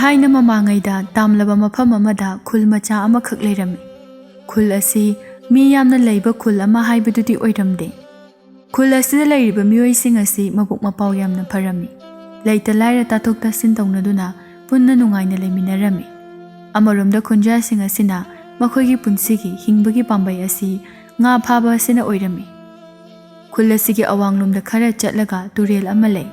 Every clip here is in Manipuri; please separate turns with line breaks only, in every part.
ꯊꯥꯏꯅ ꯃꯃꯥꯡꯉꯩꯗ ꯇꯥꯝꯂꯕ ꯃꯐꯝ ꯑꯃꯗ ꯈꯨꯜ ꯃꯆꯥ ꯑꯃꯈꯛ ꯂꯩꯔꯝꯃꯤ꯫ ꯈꯨꯜ ꯑꯁꯤ ꯃꯤ ꯌꯥꯝꯅ ꯂꯩꯕ ꯈꯨꯜ ꯑꯃ ꯍꯥꯏꯕꯗꯨꯗꯤ ꯑꯣꯏꯔꯝꯗꯦ꯫ ꯈꯨꯜ ꯑꯁꯤꯗ ꯂꯩꯔꯤꯕ ꯃꯤꯑꯣꯏꯁꯤꯡ ꯑꯁꯤ ꯃꯕꯨꯛ ꯃꯄꯥꯎ ꯌꯥꯝꯅ ꯐꯔꯝꯃꯤ꯫ ꯂꯩꯇ ꯂꯥꯏꯔ ꯇꯥꯊꯣꯛ ꯇꯥꯁꯤꯟ ꯇꯧꯅꯗꯨꯅ ꯄꯨꯟꯅ ꯅꯨꯡꯉꯥꯏꯅ ꯂꯩꯃꯤꯟꯅꯔꯝꯃꯤ꯫ ꯑꯃꯔꯣꯝꯗ ꯈꯨꯟꯖꯥꯁꯤꯡ ꯑꯁꯤꯅ ꯃꯈꯣꯏꯒꯤ ꯄꯨꯟꯁꯤꯒꯤ ꯍꯤꯡꯕꯒꯤ ꯄꯥꯝꯕꯩ ꯑꯁꯤ ꯉꯥ ꯐꯥꯕ ꯑꯁꯤꯅ ꯑꯣꯏꯔꯝꯃꯤ꯫ ꯈꯨꯜ ꯑꯁꯤꯒꯤ ꯑꯋꯥꯡꯂꯣꯝꯗ ꯈꯔ ꯆꯠꯂꯒ ꯇꯨꯔꯦꯜ ꯑꯃ ꯂꯩ꯫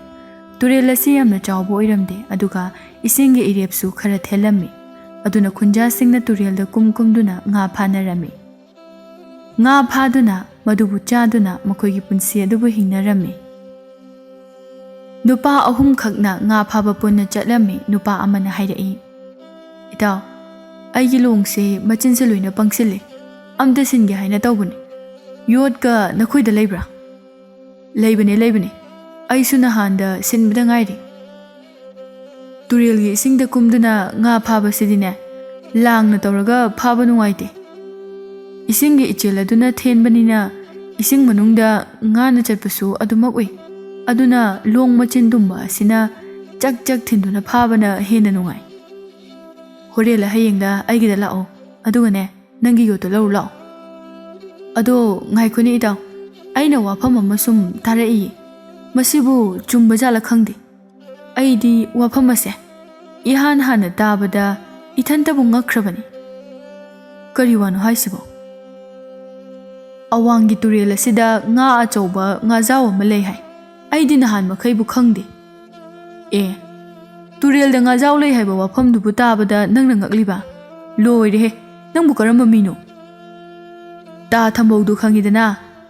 ꯇꯨꯔꯦꯜ ꯑꯁꯤ ꯌꯥꯝꯅ ꯆꯥꯎꯕ ꯑꯣꯏꯔꯝꯗꯦ, ꯑꯗꯨꯒ ꯏꯁꯤꯡꯒꯤ ꯏꯔꯦꯞꯁꯨ ꯈꯔ ꯊꯦꯜꯂꯝꯃꯤ꯫ ꯑꯗꯨꯅ ꯈꯨꯟꯖꯥꯁꯤꯡꯅ ꯇꯨꯔꯦꯜꯗ ꯀꯨꯝꯗꯨꯅ ꯉꯥ ꯐꯥꯅꯔꯝꯃꯤ꯫ ꯉꯥ ꯐꯥꯗꯨꯅ ꯃꯗꯨꯕꯨ ꯆꯥꯗꯨꯅ ꯃꯈꯣꯏꯒꯤ ꯄꯨꯟꯁꯤ ꯑꯗꯨꯕꯨ ꯍꯤꯡꯅꯔꯝꯃꯤ꯫ ꯅꯨꯄꯥ 3 ꯈꯛꯅ ꯉꯥ ꯐꯥꯕ ꯄꯨꯟꯅ ꯆꯠꯂꯝꯃꯤ꯫ ꯅꯨꯄꯥ ꯑꯃꯅ ꯍꯥꯏꯔꯛꯏ, "ꯏꯇꯥꯎ, ꯑꯩꯒꯤ ꯂꯣꯡꯁꯦ ꯃꯆꯤꯟꯁꯦ ꯂꯣꯏꯅ ꯄꯪꯁꯤꯜꯂꯦ, ꯑꯝꯇ ꯁꯤꯟꯒꯦ ꯍꯥꯏꯅ ꯇꯧꯕꯅꯤ꯫ ꯌꯣꯠꯀ ꯅꯈꯣꯏꯗ ꯂꯩꯕ꯭ꯔꯥ?" "ꯂꯩꯕꯅꯦ, ꯑꯩꯁꯨ ꯅꯍꯥꯟꯗ ꯁꯤꯟꯕꯗ ꯉꯥꯏꯔꯤ." "ꯇꯨꯔꯦꯜꯒꯤ ꯏꯁꯤꯡꯗ ꯀꯨꯝꯗꯨꯅ ꯉꯥ ꯐꯥꯕꯁꯤꯗꯤꯅꯦ, ꯂꯥꯡꯅ ꯇꯧꯔꯒ ꯐꯥꯕ ꯅꯨꯡꯉꯥꯏꯇꯦ꯫ ꯏꯁꯤꯡꯒꯤ ꯏꯆꯦꯜ ꯑꯗꯨꯅ ꯊꯦꯟꯕꯅꯤꯅ ꯏꯁꯤꯡ ꯃꯅꯨꯡꯗ ꯉꯥꯅ ꯆꯠꯄꯁꯨ ꯑꯗꯨꯃꯛ ꯎꯏ꯫ ꯑꯗꯨꯅ ꯂꯣꯡ ꯃꯆꯤꯟ ꯇꯨꯝꯕ ꯑꯁꯤꯅ ꯆꯛ ꯆꯛ ꯊꯤꯟꯗꯨꯅ ꯐꯥꯕꯅ ꯍꯦꯟꯅ ꯅꯨꯡꯉꯥꯏ꯫ ꯍꯣꯔꯦꯟꯂ ꯍꯌꯦꯡꯗ ꯑꯩꯒꯤꯗ ꯂꯥꯛꯑꯣ, ꯑꯗꯨꯒꯅꯦ ꯅꯪꯒꯤ ꯌꯣꯠꯇꯣ ꯂꯧꯔꯨ ꯂꯥꯛꯑꯣ." "ꯑꯗꯣ ꯉꯥꯏꯈꯣꯅꯦ ꯏꯇꯥꯎ, ꯑꯩꯅ ꯋꯥꯐꯝ ꯑꯃ ꯁꯨꯝ ꯇꯥꯔꯛꯏꯌꯦ, ꯃꯁꯤꯕꯨ ꯆꯨꯝꯕꯖꯥꯠꯂ ꯈꯪꯗꯦ꯫ ꯑꯩꯗꯤ ꯋꯥꯐꯝ ꯑꯁꯦ ꯏꯍꯥꯟ ꯍꯥꯟꯅ ꯇꯥꯕꯗ ꯏꯊꯟꯇꯕꯨ ꯉꯛꯈ꯭ꯔꯕꯅꯤ." "ꯀꯔꯤ ꯋꯥꯅꯣ ꯍꯥꯏꯁꯤꯕꯣ?" "ꯑꯋꯥꯡꯒꯤ ꯇꯨꯔꯦꯜ ꯑꯁꯤꯗ ꯉꯥ ꯑꯆꯧꯕ ꯉꯥꯖꯥꯎ ꯑꯃ ꯂꯩ ꯍꯥꯏ꯫ ꯑꯩꯗꯤ ꯅꯍꯥꯟ ꯃꯈꯩꯕꯨ ꯈꯪꯗꯦ." "ꯑꯦ, ꯇꯨꯔꯦꯜꯗ ꯉꯥꯖꯥꯎ ꯂꯩ ꯍꯥꯏꯕ ꯋꯥꯐꯝꯗꯨꯕꯨ ꯇꯥꯕꯗ ꯅꯪꯅ ꯉꯛꯂꯤꯕ? ꯂꯣꯏꯔꯦꯍꯦ, ꯅꯪꯕꯨ ꯀꯔꯝꯕ ꯃꯤꯅꯣ?" "ꯇꯥ ꯊꯝꯕꯧꯗꯨ ꯈꯪꯉꯤꯗꯅ,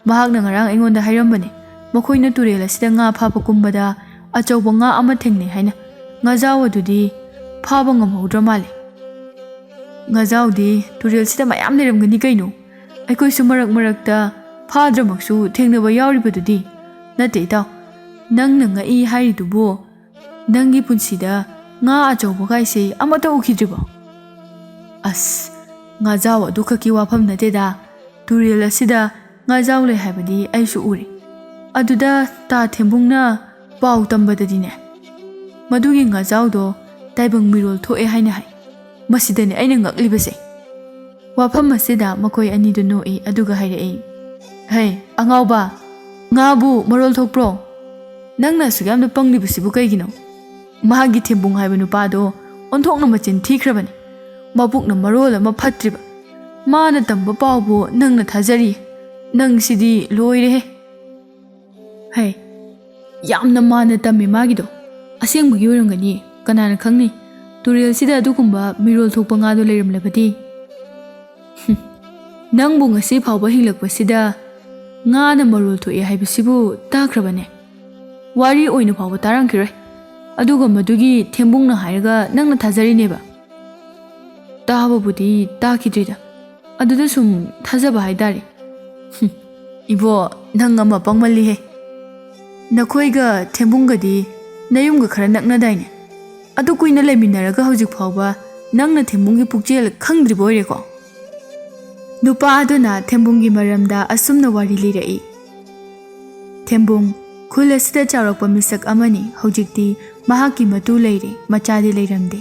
ꯃꯍꯥꯛꯅ ꯉꯔꯥꯡ ꯑꯩꯉꯣꯟꯗ ꯍꯥꯏꯔꯝꯕꯅꯤ ꯃꯈꯣꯏꯅ ꯇꯨꯔꯦꯜ ꯑꯁꯤꯗ ꯉꯥ ꯐꯥꯕ ꯀꯨꯝꯕꯗ ꯑꯆꯧꯕ ꯉꯥ ꯑꯃ ꯊꯦꯡꯅꯩ ꯍꯥꯏꯅ꯫ ꯉꯥꯖꯥꯎ ꯑꯗꯨꯗꯤ ꯐꯥꯕ ꯉꯝꯍꯧꯗ꯭ꯔ ꯃꯥꯜꯂꯦ." "ꯉꯥꯖꯥꯎꯗꯤ ꯇꯨꯔꯦꯜꯁꯤꯗ ꯃꯌꯥꯝ ꯂꯩꯔꯝꯒꯅꯤ ꯀꯩꯅꯣ, ꯑꯩꯈꯣꯏꯁꯨ ꯃꯔꯛ ꯃꯔꯛꯇ ꯐꯥꯗ꯭ꯔꯃꯛꯁꯨ ꯊꯦꯡꯅꯕ ꯌꯥꯎꯔꯤꯕꯗꯨꯗꯤ꯫ ꯅꯠꯇꯦ ꯏꯇꯥꯎ, ꯅꯪꯅ ꯉꯛꯏ ꯍꯥꯏꯔꯤꯗꯨꯕꯨ ꯅꯪꯒꯤ ꯄꯨꯟꯁꯤꯗ ꯉꯥ ꯑꯆꯧꯕ ꯀꯥꯏꯁꯦ ꯑꯃꯠꯇ ꯎꯈꯤꯗ꯭ꯔꯤꯕꯣ?" "ꯑꯁ, ꯉꯥꯖꯥꯎ ꯑꯗꯨꯈꯛꯀꯤ ꯋꯥꯐꯝ ꯅꯠꯇꯦꯗ, ꯇꯨꯔꯦꯜ ꯑꯁꯤꯗ ꯉꯥꯖꯥꯎ ꯂꯩ ꯍꯥꯏꯕꯗꯤ ꯑꯩꯁꯨ ꯎꯔꯦ꯫ ꯑꯗꯨꯗ ꯇꯥ ꯊꯦꯝꯕꯨꯡꯅ ꯄꯥꯎ ꯇꯝꯕꯗꯗꯤꯅꯦ, ꯃꯗꯨꯒꯤ ꯉꯥꯖꯥꯎꯗꯣ ꯇꯥꯏꯕꯪ ꯃꯤꯔꯣꯜ ꯊꯣꯛꯑꯦ ꯍꯥꯏꯅ ꯍꯥꯏ꯫ ꯃꯁꯤꯗꯅꯦ ꯑꯩꯅ ꯉꯛꯂꯤꯕꯁꯦ." ꯋꯥꯐꯝ ꯑꯁꯤꯗ ꯃꯈꯣꯏ ꯑꯅꯤꯗꯨ ꯅꯣꯛꯏ, ꯑꯗꯨꯒ ꯍꯥꯏꯔꯛꯏ, "ꯍꯩ ꯑꯉꯥꯎꯕ, ꯉꯥꯕꯨ ꯃꯔꯣꯜ ꯊꯣꯛꯄ꯭ꯔꯣ? ꯅꯪꯅ ꯑꯁꯨꯛ ꯌꯥꯝꯅ ꯄꯪꯂꯤꯕꯁꯤꯕꯨ ꯀꯩꯒꯤꯅꯣ? ꯃꯍꯥꯛꯀꯤ ꯊꯦꯝꯕꯨꯡ ꯍꯥꯏꯕ ꯅꯨꯄꯥꯗꯣ ꯑꯣꯟꯊꯣꯛꯅ ꯃꯆꯤꯟ ꯊꯤꯈ꯭ꯔꯕꯅꯤ, ꯃꯕꯨꯛꯅ ꯃꯔꯣꯜ ꯑꯃ ꯐꯠꯇ꯭ꯔꯤꯕ꯫ ꯃꯥꯅ ꯇꯝꯕ ꯄꯥꯎꯕꯨ ꯅꯪꯅ ꯊꯥꯖꯔꯤꯌꯦ? ꯅꯪꯁꯤꯗꯤ ꯂꯣꯏꯔꯦꯍꯦ." "ꯍꯩ, ꯌꯥꯝꯅ ꯃꯥꯟꯅ ꯇꯝꯃꯦ ꯃꯥꯒꯤꯗꯣ, ꯑꯁꯦꯡꯕꯒꯤ ꯑꯣꯏꯔꯝꯒꯅꯤ, ꯀꯅꯥꯅ ꯈꯪꯅꯤ? ꯇꯨꯔꯦꯜꯁꯤꯗ ꯑꯗꯨꯒꯨꯝꯕ ꯃꯤꯔꯣꯜ ꯊꯣꯛꯄ ꯉꯥꯗꯣ ꯂꯩꯔꯝꯂꯕꯗꯤ." "ꯅꯪꯕꯨ ꯉꯁꯤ ꯐꯥꯎꯕ ꯍꯤꯡꯂꯛꯄꯁꯤꯗ ꯉꯥꯅ ꯃꯔꯣꯜ ꯊꯣꯛꯑꯦ ꯍꯥꯏꯕꯁꯤꯕꯨ ꯇꯥꯈ꯭ꯔꯕꯅꯦ? ꯋꯥꯔꯤ ꯑꯣꯏꯅ ꯐꯥꯎꯕ ꯇꯥꯔꯝꯈꯤꯔꯣꯏ, ꯑꯗꯨꯒ ꯃꯗꯨꯒꯤ ꯊꯦꯝꯕꯨꯡꯅ ꯍꯥꯏꯔꯒ ꯅꯪꯅ ꯊꯥꯖꯔꯤꯅꯦꯕ?" "ꯇꯥꯕꯕꯨꯗꯤ ꯇꯥꯈꯤꯗ꯭ꯔꯤꯗ, ꯑꯗꯨꯗ ꯁꯨꯝ ꯊꯥꯖꯕ ꯍꯥꯏꯇꯥꯔꯦ." "ꯏꯕꯣ, ꯅꯪ ꯑꯃ ꯄꯪꯃꯜꯂꯤꯍꯦ꯫ ꯅꯈꯣꯏꯒ ꯊꯦꯝꯕꯨꯡꯒꯗꯤ ꯅꯌꯨꯝꯒ ꯈꯔ ꯅꯛꯅꯗꯥꯏꯅꯦ? ꯑꯗꯨ ꯀꯨꯏꯅ ꯂꯩꯃꯤꯟꯅꯔꯒ ꯍꯧꯖꯤꯛ ꯐꯥꯎꯕ ꯅꯪꯅ ꯊꯦꯝꯕꯨꯡꯒꯤ ꯄꯨꯛꯆꯦꯜ ꯈꯪꯗ꯭ꯔꯤꯕ ꯑꯣꯏꯔꯦꯀꯣ?" ꯅꯨꯄꯥ ꯑꯗꯨꯅ ꯊꯦꯝꯕꯨꯡꯒꯤ ꯃꯔꯝꯗ ꯑꯁꯨꯝꯅ ꯋꯥꯔꯤ ꯂꯤꯔꯛꯏ꯫ "ꯊꯦꯝꯕꯨꯡ ꯈꯨꯜ ꯑꯁꯤꯗ ꯆꯥꯎꯔꯛꯄ ꯃꯤꯁꯛ ꯑꯃꯅꯤ꯫ ꯍꯧꯖꯤꯛꯇꯤ ꯃꯍꯥꯛꯀꯤ ꯃꯇꯨ ꯂꯩꯔꯦ, ꯃꯆꯥꯗꯤ ꯂꯩꯔꯝꯗꯦ꯫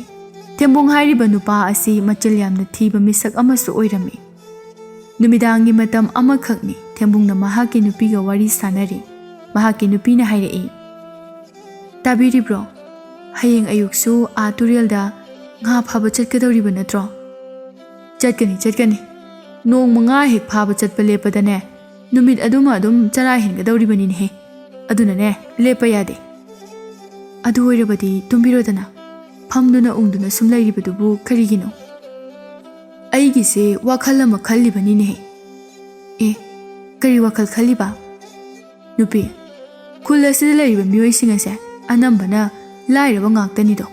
ꯊꯦꯝꯕꯨꯡ ꯍꯥꯏꯔꯤꯕ ꯅꯨꯄꯥ ꯑꯁꯤ ꯃꯆꯜ ꯌꯥꯝꯅ ꯊꯤꯕ ꯃꯤꯁꯛ ꯑꯃꯁꯨ ꯑꯣꯏꯔꯝꯃꯤ꯫ ꯅꯨꯃꯤꯗꯥꯡꯒꯤ ꯃꯇꯝ ꯑꯃꯈꯛꯅꯤ ꯊꯦꯝꯕꯨꯡꯅ ꯃꯍꯥꯛꯀꯤ ꯅꯨꯄꯤꯒ ꯋꯥꯔꯤ ꯁꯥꯟꯅꯔꯤ꯫ ꯃꯍꯥꯛꯀꯤ ꯅꯨꯄꯤꯅ ꯍꯥꯏꯔꯛꯏ, "ꯇꯥꯕꯤꯔꯤꯕ꯭ꯔꯣ? ꯍꯌꯦꯡ ꯑꯌꯨꯛꯁꯨ ꯇꯨꯔꯦꯜꯗ ꯉꯥ ꯐꯥꯕ ꯆꯠꯀꯗꯧꯔꯤꯕ ꯅꯠꯇ꯭ꯔꯣ?" "ꯆꯠꯀꯅꯤ. ꯅꯣꯡꯃ ꯉꯥ ꯍꯦꯛ ꯐꯥꯕ ꯆꯠꯄ ꯂꯦꯞꯄꯗꯅꯦ, ꯅꯨꯃꯤꯠ ꯑꯗꯨꯃ ꯑꯗꯨꯝ ꯆꯔꯥ ꯍꯦꯟꯒꯗꯧꯔꯤꯕꯅꯤꯅꯦꯍꯦ, ꯑꯗꯨꯅꯅꯦ ꯂꯦꯞꯄ ꯌꯥꯗꯦ." "ꯑꯗꯨ ꯑꯣꯏꯔꯕꯗꯤ ꯇꯨꯝꯕꯤꯔꯣꯗꯅ, ꯐꯝꯗꯨꯅ ꯎꯪꯗꯨꯅ ꯁꯨꯝ ꯂꯩꯔꯤꯕꯗꯨꯕꯨ ꯀꯔꯤꯒꯤꯅꯣ?" "ꯑꯩꯒꯤꯁꯦ ꯋꯥꯈꯜ ꯑꯃ ꯈꯜꯂꯤꯕꯅꯤꯅꯦꯍꯦ." "ꯑꯦ, ꯀꯔꯤ ꯋꯥꯈꯜ ꯈꯜꯂꯤꯕ?" "ꯅꯨꯄꯤ, ꯈꯨꯜ ꯑꯁꯤꯗ ꯂꯩꯔꯤꯕ ꯃꯤꯑꯣꯏꯁꯤꯡ ꯑꯁꯦ ꯑꯅꯝꯕꯅ ꯂꯥꯏꯔꯕ ꯉꯥꯛꯇꯅꯤꯗꯣ꯫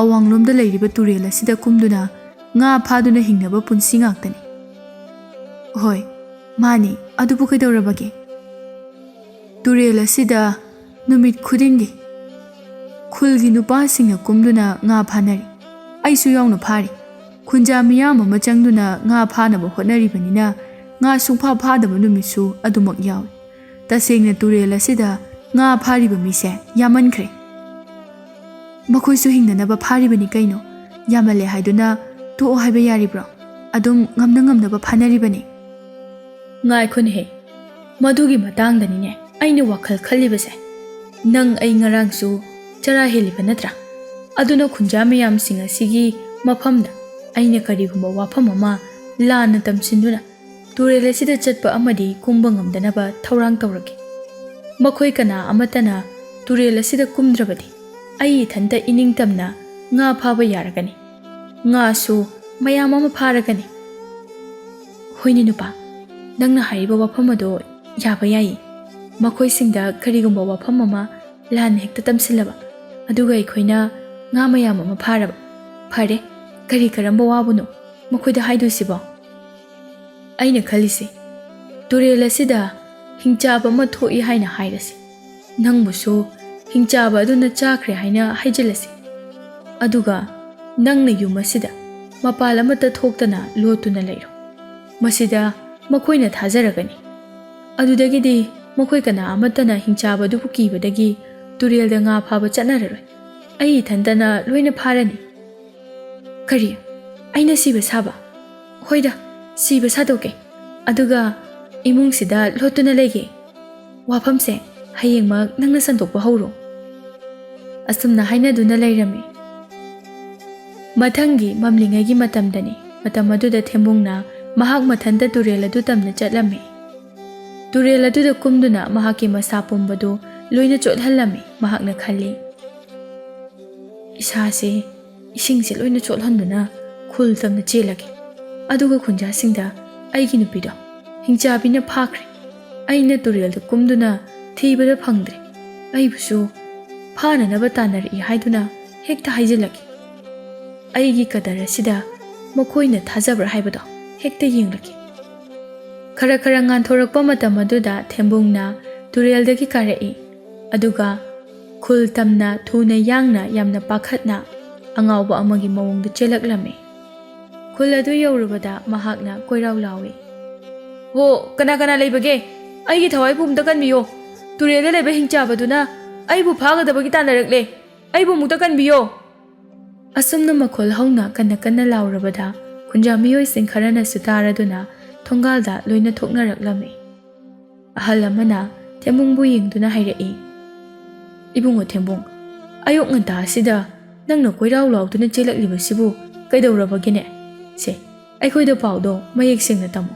ꯑꯋꯥꯡꯂꯣꯝꯗ ꯂꯩꯔꯤꯕ ꯇꯨꯔꯦꯜ ꯑꯁꯤꯗ ꯀꯨꯝꯗꯨꯅ ꯉꯥ ꯐꯥꯗꯨꯅ ꯍꯤꯡꯅꯕ ꯄꯨꯟꯁꯤ ꯉꯥꯛꯇꯅꯤ." "ꯍꯣꯏ, ꯃꯥꯅꯤ, ꯑꯗꯨꯕꯨ ꯀꯩꯗꯧꯔꯕꯒꯦ? ꯇꯨꯔꯦꯜ ꯑꯁꯤꯗ ꯅꯨꯃꯤꯠ ꯈꯨꯗꯤꯡꯒꯤ ꯈꯨꯜꯒꯤ ꯅꯨꯄꯥꯁꯤꯡꯅ ꯀꯨꯝꯗꯨꯅ ꯉꯥ ꯐꯥꯅꯔꯤ, ꯑꯩꯁꯨ ꯌꯥꯎꯅ ꯐꯥꯔꯤ꯫ ꯈꯨꯟꯖꯥ ꯃꯤꯌꯥꯝ ꯑꯃ ꯆꯪꯗꯨꯅ ꯉꯥ ꯐꯥꯅꯕ ꯍꯣꯠꯅꯔꯤꯕꯅꯤꯅ ꯉꯥ ꯁꯨꯡꯐꯥ ꯐꯥꯗꯕ ꯅꯨꯃꯤꯠꯁꯨ ꯑꯗꯨꯃꯛ ꯌꯥꯎꯏ꯫ ꯇꯁꯦꯡꯅ ꯇꯨꯔꯦꯜ ꯑꯁꯤꯗ ꯉꯥ ꯐꯥꯔꯤꯕ ꯃꯤꯁꯦ ꯌꯥꯝꯃꯟꯈ꯭ꯔꯦ." ꯃꯈꯣꯏꯁꯨ ꯍꯤꯡꯅꯅꯕ ꯐꯥꯔꯤꯕꯅꯤ ꯀꯩꯅꯣ ꯌꯥꯝꯃꯜꯂꯦ ꯍꯥꯏꯗꯨꯅ ꯇꯣꯛꯑꯣ ꯍꯥꯏꯕ ꯌꯥꯔꯤꯕ꯭ꯔꯣ ꯑꯗꯨꯝ ꯉꯝꯅꯕ ꯐꯥꯅꯔꯤꯕꯅꯤ ꯉꯥꯏꯈꯣꯅꯦꯍꯦ ꯃꯗꯨꯒꯤ ꯃꯇꯥꯡꯗꯅꯤꯅꯦ ꯑꯩꯅ ꯋꯥꯈꯜ ꯈꯜꯂꯤꯕꯁꯦ ꯅꯪ ꯑꯩ ꯉꯔꯥꯡꯁꯨ ꯆꯔꯥ ꯍꯦꯜꯂꯤꯕ ꯅꯠꯇ꯭ꯔꯥ ꯑꯗꯨꯅ ꯈꯨꯟꯖꯥ ꯃꯌꯥꯝꯁꯤꯡ ꯑꯁꯤꯒꯤ ꯃꯐꯝꯗ ꯑꯩꯅ ꯀꯔꯤꯒꯨꯝꯕ ꯋꯥꯐꯝ ꯑꯃ ꯂꯥꯟꯅ ꯇꯝꯁꯤꯟꯗꯨꯅ ꯇꯨꯔꯦꯜ ꯑꯁꯤꯗ ꯆꯠꯄ ꯑꯃꯗꯤ ꯀꯨꯝꯕ ꯉꯝꯗꯅꯕ ꯊꯧꯔꯥꯡ ꯇꯧꯔꯒꯦ ꯃꯈꯣꯏ ꯀꯅꯥ ꯑꯃꯠꯇꯅ ꯇꯨꯔꯦꯜ ꯑꯁꯤꯗ ꯀꯨꯝꯗ꯭ꯔꯕꯗꯤ ꯑꯩ ꯏꯊꯟꯇ ꯏꯅꯤꯡꯇꯝꯅ ꯉꯥ ꯐꯥꯕ ꯌꯥꯔꯒꯅꯤ ꯉꯥꯁꯨ ꯃꯌꯥꯝ ꯑꯃ ꯐꯥꯔꯒꯅꯤ ꯍꯣꯏꯅꯦ ꯅꯨꯄꯥ ꯅꯪꯅ ꯍꯥꯏꯔꯤꯕ ꯋꯥꯐꯝ ꯑꯗꯣ ꯌꯥꯕ ꯌꯥꯏꯌꯦ ꯃꯈꯣꯏꯁꯤꯡꯗ ꯀꯔꯤꯒꯨꯝꯕ ꯋꯥꯐꯝ ꯑꯃ ꯂꯥꯟꯅ ꯍꯦꯛꯇ ꯇꯝꯁꯤꯜꯂꯕ ꯑꯗꯨꯒ ꯑꯩꯈꯣꯏꯅ ꯉꯥ ꯃꯌꯥꯝ ꯑꯃ ꯐꯥꯔꯕ ꯐꯔꯦ ꯀꯔꯝꯕ ꯋꯥꯕꯨꯅꯣ ꯃꯈꯣꯏꯗ ꯍꯥꯏꯗꯣꯏꯁꯤꯕꯣ ꯑꯩꯅ ꯈꯜꯂꯤꯁꯤ ꯇꯨꯔꯦꯜ ꯑꯁꯤꯗ ꯍꯤꯡꯆꯥꯕ ꯑꯃ ꯊꯣꯛꯏ ꯍꯥꯏꯅ ꯍꯥꯏꯔꯁꯤ ꯅꯪꯕꯨꯁꯨ ꯍꯤꯡꯆꯥꯕ ꯑꯗꯨꯅ ꯆꯥꯈ꯭ꯔꯦ ꯍꯥꯏꯅ ꯍꯥꯏꯖꯤꯜꯂꯁꯤ ꯑꯗꯨꯒ ꯅꯪꯅ ꯌꯨꯝ ꯑꯁꯤꯗ ꯃꯄꯥꯜ ꯑꯃꯠꯇ ꯊꯣꯛꯇꯅ ꯂꯣꯠꯇꯨꯅ ꯂꯩꯔꯣ ꯃꯁꯤꯗ ꯃꯈꯣꯏꯅ ꯊꯥꯖꯔꯒꯅꯤ ꯑꯗꯨꯗꯒꯤꯗꯤ ꯃꯈꯣꯏ ꯀꯅꯥ ꯑꯃꯠꯇꯅ ꯍꯤꯡꯆꯥꯕ ꯑꯗꯨꯕꯨ ꯀꯤꯕꯗꯒꯤ ꯇꯨꯔꯦꯜꯗ ꯉꯥ ꯐꯥꯕ ꯆꯠꯅꯔꯔꯣꯏ ꯑꯩ ꯏꯊꯟꯇꯅ ꯂꯣꯏꯅ ꯐꯥꯔꯅꯤ ꯀꯔꯤ ꯑꯩꯅ ꯁꯤꯕ ꯁꯥꯕ ꯍꯣꯏꯗ ꯁꯤꯕ ꯁꯥꯗꯣꯛꯀꯦ ꯑꯗꯨꯒ ꯏꯃꯨꯡꯁꯤꯗ ꯂꯣꯠꯇꯨꯅ ꯂꯩꯒꯦ ꯋꯥꯐꯝꯁꯦ ꯍꯌꯦꯡꯃꯛ ꯅꯪꯅ ꯁꯟꯗꯣꯛꯄ ꯍꯧꯔꯣ ꯑꯁꯨꯝꯅ ꯍꯥꯏꯅꯗꯨꯅ ꯂꯩꯔꯝꯃꯤ ꯃꯊꯪꯒꯤ ꯃꯝꯂꯤꯉꯩꯒꯤ ꯃꯇꯝꯗꯅꯤ ꯃꯇꯝ ꯑꯗꯨꯗ ꯊꯦꯝꯕꯨꯡꯅ ꯃꯍꯥꯛ ꯃꯊꯟꯇ ꯇꯨꯔꯦꯜ ꯑꯗꯨ ꯇꯝꯅ ꯆꯠꯂꯝꯃꯤ ꯇꯨꯔꯦꯜ ꯑꯗꯨꯗ ꯀꯨꯝꯗꯨꯅ ꯃꯍꯥꯛꯀꯤ ꯃꯁꯥ ꯄꯨꯝꯕꯗꯨ ꯂꯣꯏꯅ ꯆꯣꯠꯍꯜꯂꯝꯃꯤ ꯃꯍꯥꯛꯅ ꯈꯜꯂꯤ ꯏꯁꯥꯁꯦ ꯏꯁꯤꯡꯁꯦ ꯂꯣꯏꯅ ꯆꯣꯠꯍꯟꯗꯨꯅ ꯈꯨꯜ ꯇꯝꯅ ꯆꯦꯜꯂꯒꯦ ꯑꯗꯨꯒ ꯈꯨꯟꯖꯥꯁꯤꯡꯗ ꯑꯩꯒꯤ ꯅꯨꯄꯤꯗꯣ ꯍꯤꯡꯆꯥꯕꯤꯅ ꯐꯥꯈ꯭ꯔꯦ ꯑꯩꯅ ꯇꯨꯔꯦꯜꯗ ꯀꯨꯝꯗꯨꯅ ꯊꯤꯕꯗ ꯐꯪꯗ꯭ꯔꯦ ꯑꯩꯕꯨꯁꯨ ꯐꯥꯅꯅꯕ ꯇꯥꯟꯅꯔꯛꯏ ꯍꯥꯏꯗꯨꯅ ꯍꯦꯛꯇ ꯍꯥꯏꯖꯤꯜꯂꯛꯏ ꯑꯩꯒꯤ ꯀꯗꯔ ꯑꯁꯤꯗ ꯃꯈꯣꯏꯅ ꯊꯥꯖꯕ꯭ꯔꯥ ꯍꯥꯏꯕꯗꯣ ꯍꯦꯛꯇ ꯌꯦꯡꯂꯛꯏ ꯈꯔ ꯉꯥꯟꯊꯣꯔꯛꯄ ꯃꯇꯝ ꯑꯗꯨꯗ ꯊꯦꯝꯕꯨꯡꯅ ꯇꯨꯔꯦꯜꯗꯒꯤ ꯀꯥꯔꯛꯏ ꯑꯗꯨꯒ ꯈꯨꯜ ꯇꯝꯅ ꯊꯨꯅ ꯌꯥꯡꯅ ꯌꯥꯝꯅ ꯄꯥꯈꯠꯅ ꯑꯉꯥꯎꯕ ꯑꯃꯒꯤ ꯃꯑꯣꯡꯗ ꯆꯦꯜꯂꯛꯂꯝꯃꯤ ꯈꯨꯜ ꯑꯗꯨ ꯌꯧꯔꯨꯕꯗ ꯃꯍꯥꯛꯅ ꯀꯣꯏꯔꯥꯎ ꯂꯥꯎꯏ ꯍꯣ ꯀꯅꯥ ꯂꯩꯕꯒꯦ ꯑꯩꯒꯤ ꯊꯋꯥꯏꯕꯨ ꯑꯝꯇ ꯀꯟꯕꯤꯌꯣ ꯇꯨꯔꯦꯜꯗ ꯂꯩꯕ ꯍꯤꯡꯆꯥꯕꯗꯨꯅ ꯑꯩꯕꯨ ꯐꯥꯒꯗꯕꯒꯤ ꯇꯥꯟꯅꯔꯛꯂꯦ ꯑꯩꯕꯨ ꯑꯃꯨꯛꯇ ꯀꯟꯕꯤꯌꯣ ꯑꯁꯨꯝꯅ ꯃꯈꯣꯜ ꯍꯧꯅ ꯀꯟꯅ ꯂꯥꯎꯔꯕꯗ ꯈꯨꯟꯖꯥ ꯃꯤꯑꯣꯏꯁꯤꯡ ꯈꯔꯅꯁꯨ ꯇꯥꯔꯗꯨꯅ ꯊꯣꯡꯒꯥꯜꯗ ꯂꯣꯏꯅ ꯊꯣꯛꯅꯔꯛꯂꯝꯃꯤ ꯑꯍꯜ ꯑꯃꯅ ꯊꯦꯝꯕꯨꯡꯕꯨ ꯌꯦꯡꯗꯨꯅ ꯍꯥꯏꯔꯛꯏ ꯏꯕꯨꯡꯉꯣ ꯊꯦꯝꯕꯨꯡ ꯑꯌꯨꯛ ꯉꯟꯇꯥ ꯑꯁꯤꯗ ꯅꯪꯅ ꯀꯣꯏꯔꯥꯎ ꯂꯥꯎꯗꯨꯅ ꯆꯦꯜꯂꯛꯂꯤꯕꯁꯤꯕꯨ ꯀꯩꯗꯧꯔꯕꯒꯦꯅꯦ ꯁꯦ ꯑꯩꯈꯣꯏꯗ ꯄꯥꯎꯗꯣ ꯃꯌꯦꯛ ꯁꯦꯡꯅ ꯇꯝꯃꯨ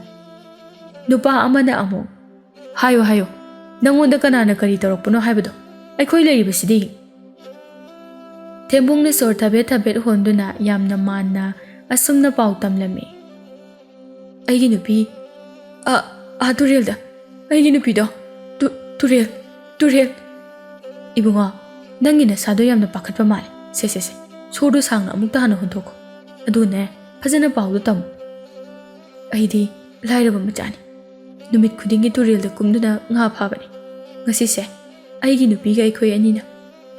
ꯅꯨꯄꯥ ꯑꯃꯅ ꯑꯃꯨꯛ ꯍꯥꯏꯌꯣ ꯅꯪꯉꯣꯟꯗ ꯀꯅꯥꯅ ꯀꯔꯤ ꯇꯧꯔꯛꯄꯅꯣ ꯍꯥꯏꯕꯗꯣ ꯑꯩꯈꯣꯏ ꯂꯩꯔꯤꯕꯁꯤꯗꯤ ꯊꯦꯝꯕꯨꯡꯅ ꯁꯣꯔ ꯊꯕꯦꯠ ꯍꯣꯟꯗꯨꯅ ꯌꯥꯝꯅ ꯃꯥꯟꯅ ꯑꯁꯨꯝꯅ ꯄꯥꯎ ꯇꯝꯂꯝꯃꯤ ꯑꯩꯒꯤ ꯅꯨꯄꯤ ꯇꯨꯔꯦꯜꯗ ꯑꯩꯒꯤ ꯅꯨꯄꯤꯗꯣ ꯇꯨꯔꯦꯜ ꯏꯕꯨꯡꯉꯣ ꯅꯪꯒꯤ ꯅꯁꯥꯗꯣ ꯌꯥꯝꯅ ꯄꯥꯈꯠꯄ ꯃꯥꯜꯂꯦ ꯁꯦ ꯁꯣꯔꯗꯨ ꯁꯥꯡꯅ ꯑꯃꯨꯛꯇ ꯍꯥꯟꯅ ꯍꯣꯟꯊꯣꯛꯈꯣ ꯑꯗꯨꯅꯦ ꯐꯖꯅ ꯄꯥꯎꯗꯣ ꯇꯝꯃꯨ ꯑꯩꯗꯤ ꯂꯥꯏꯔꯕ ꯃꯆꯥꯅꯤ ꯅꯨꯃꯤꯠ ꯈꯨꯗꯤꯡꯒꯤ ꯇꯨꯔꯦꯜꯗ ꯀꯨꯝꯗꯨꯅ ꯉꯥ ꯐꯥꯕꯅꯤ ꯉꯁꯤꯁꯦ ꯑꯩꯒꯤ ꯅꯨꯄꯤꯒ ꯑꯩꯈꯣই ꯑꯅꯤꯅ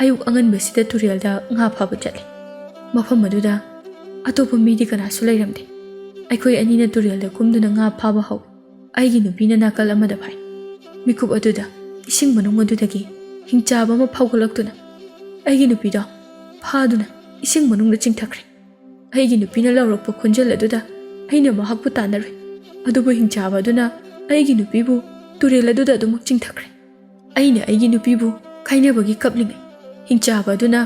ꯑꯌꯨꯛ ꯑꯉꯟꯕꯁꯤꯗ ꯇꯨꯔꯦꯜꯗ ꯉꯥ ꯐꯥꯕ ꯆꯠꯂꯤ ꯃꯐꯝ ꯑꯗꯨꯗ ꯑꯇꯣꯞꯄ ꯃꯤꯗꯤ ꯀꯅꯥꯁꯨ ꯂꯩꯔꯝꯗꯦ ꯑꯩꯈoi ꯑꯅꯤꯅ ꯇꯨꯔꯦꯜꯗ ꯀꯨꯝꯗꯨꯅ ꯉꯥ ꯐꯥꯕ ꯍꯧ ꯑꯩꯒꯤ ꯅꯨꯄꯤꯅ ꯅꯥꯀꯜ ꯑꯃꯗ ꯐꯥꯏ ꯃꯤꯀꯨꯞ ꯑꯗꯨꯗ ꯏꯁꯤꯡ ꯃꯅꯨꯡ ꯑꯗꯨꯗꯒꯤ ꯍꯤꯡꯆꯥꯕ ꯑꯃ ꯐꯥꯎꯒꯠꯂꯛꯇꯨꯅ ꯑꯩꯒꯤ ꯅꯨꯄꯤꯗꯣ ꯐꯥꯗꯨꯅ ꯏꯁꯤꯡ ꯃꯅꯨꯡꯗ ꯆꯤꯡꯊꯈ꯭ꯔꯦ ꯑꯩꯒꯤ ꯅꯨꯄꯤꯅ ꯂꯥꯎꯔꯛꯄ ꯈꯣꯟꯖꯦꯜ ꯑꯗꯨꯗ ꯑꯩꯅ ꯃꯍꯥꯛꯄꯨ ꯇꯥꯟꯅꯔꯨꯏ ꯑꯗꯨꯕꯨ ꯍꯤꯡꯆꯥꯕ ꯑꯗꯨꯅ ꯑꯩꯒꯤ ꯅꯨꯄꯤꯕꯨ ꯇꯨꯔꯦꯜ ꯑꯗꯨꯗ ꯑꯗꯨꯃꯛ ꯆꯤꯡꯊꯈ꯭ꯔꯦ ꯑꯩꯅ ꯑꯩꯒꯤ ꯅꯨꯄꯤꯕꯨ ꯈꯥꯏꯅꯕꯒꯤ ꯀꯞꯂꯤꯉꯩ ꯍꯤꯡꯆꯥꯕ ꯑꯗꯨꯅ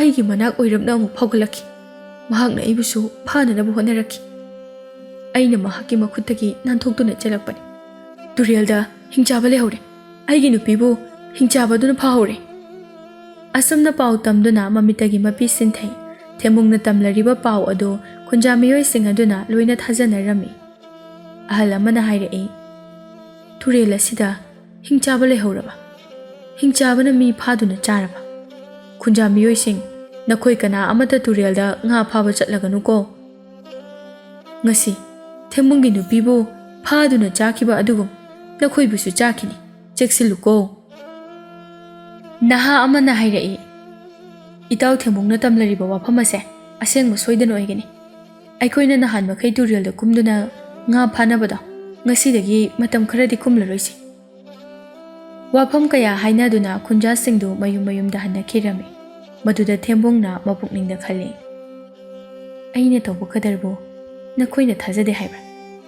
ꯑꯩꯒꯤ ꯃꯅꯥꯛ ꯑꯣꯏꯔꯞꯅ ꯑꯃꯨꯛ ꯐꯥꯎꯒꯠꯂꯛꯈꯤ ꯃꯍꯥꯛꯅ ꯑꯩꯕꯨꯁꯨ ꯐꯥꯅꯅꯕ ꯍꯣꯠꯅꯔꯛꯈꯤ ꯑꯩꯅ ꯃꯍꯥꯛꯀꯤ ꯃꯈꯨꯠꯇꯒꯤ ꯅꯥꯟꯊꯣꯛꯇꯨꯅ ꯆꯦꯜꯂꯛꯄꯅꯤ ꯇꯨꯔꯦꯜꯗ ꯍꯤꯡꯆꯥꯕ ꯂꯩꯍꯧꯔꯦ ꯑꯩꯒꯤ ꯅꯨꯄꯤꯕꯨ ꯍꯤꯡꯆꯥꯕ ꯑꯗꯨꯅ ꯐꯥꯍꯧꯔꯦ ꯑꯁꯨꯝꯅ ꯄꯥꯎ ꯇꯝꯗꯨꯅ ꯃꯃꯤꯠꯇꯒꯤ ꯃꯄꯤ ꯁꯤꯟꯊꯩ ꯊꯦꯝꯕꯨꯡꯅ ꯇꯝꯂꯔꯤꯕ ꯄꯥꯎ ꯑꯗꯨ ꯈꯨꯟꯖꯥ ꯃꯤꯑꯣꯏꯁꯤꯡ ꯑꯗꯨꯅ ꯂꯣꯏꯅ ꯊꯥꯖꯅꯔꯝꯃꯤ ꯑꯍꯜ ꯑꯃꯅ ꯍꯥꯏꯔꯛꯏ ꯇꯨꯔꯦꯜ ꯑꯁꯤꯗ ꯍꯤꯡꯆꯥꯕ ꯂꯩꯍꯧꯔꯕ ꯍꯤꯡꯆꯥꯕꯅ ꯃꯤ ꯐꯥꯗꯨꯅ ꯆꯥꯔꯕ ꯈꯨꯟꯖꯥ ꯃꯤꯑꯣꯏꯁꯤꯡ ꯅꯈꯣꯏ ꯀꯅꯥ ꯑꯃꯠꯇ ꯇꯨꯔꯦꯜꯗ ꯉꯥ ꯐꯥꯕ ꯆꯠꯂꯒꯅꯨꯀꯣ ꯉꯁꯤ ꯊꯦꯝꯕꯨꯡꯒꯤ ꯅꯨꯄꯤꯕꯨ ꯐꯥꯗꯨꯅ ꯆꯥꯈꯤꯕ ꯑꯗꯨꯒꯨꯝ ꯅꯈꯣꯏꯕꯨꯁꯨ ꯆꯥꯈꯤꯅꯤ ꯆꯦꯛꯁꯤꯜꯂꯨꯀꯣ ꯅꯍꯥ ꯑꯃꯅ ꯍꯥꯏꯔꯛꯏ ꯏꯇꯥꯎ ꯊꯦꯝꯕꯨꯡꯅ ꯇꯝꯂꯔꯤꯕ ꯋꯥꯐꯝ ꯑꯁꯦ ꯑꯁꯦꯡꯕ ꯁꯣꯏꯗꯅ ꯑꯣꯏꯒꯅꯤ ꯑꯩꯈꯣꯏꯅ ꯅꯍꯥꯟ ꯃꯈꯩ ꯇꯨꯔꯦꯜꯗ ꯀꯨꯝꯗꯨꯅ ꯉꯥ ꯐꯥꯅꯕꯗꯣ ꯉꯁꯤꯗꯒꯤ ꯃꯇꯝ ꯈꯔꯗꯤ ꯀꯨꯝꯂꯔꯣꯏꯁꯤ ꯋꯥꯐꯝ ꯀꯌꯥ ꯍꯥꯏꯅꯗꯨꯅ ꯈꯨꯟꯖꯥꯁꯤꯡꯗꯨ ꯃꯌꯨꯝꯗ ꯍꯟꯅꯈꯤꯔꯝꯃꯤ ꯃꯗꯨꯗ ꯊꯦꯝꯕꯨꯡꯅ ꯃꯄꯨꯛꯅꯤꯡꯗ ꯈꯜꯂꯤ, ꯑꯩꯅ ꯇꯧꯕ ꯀꯗꯔꯕꯨ ꯅꯈꯣꯏꯅ ꯊꯥꯖꯗꯦ ꯍꯥꯏꯕ꯭ꯔꯥ?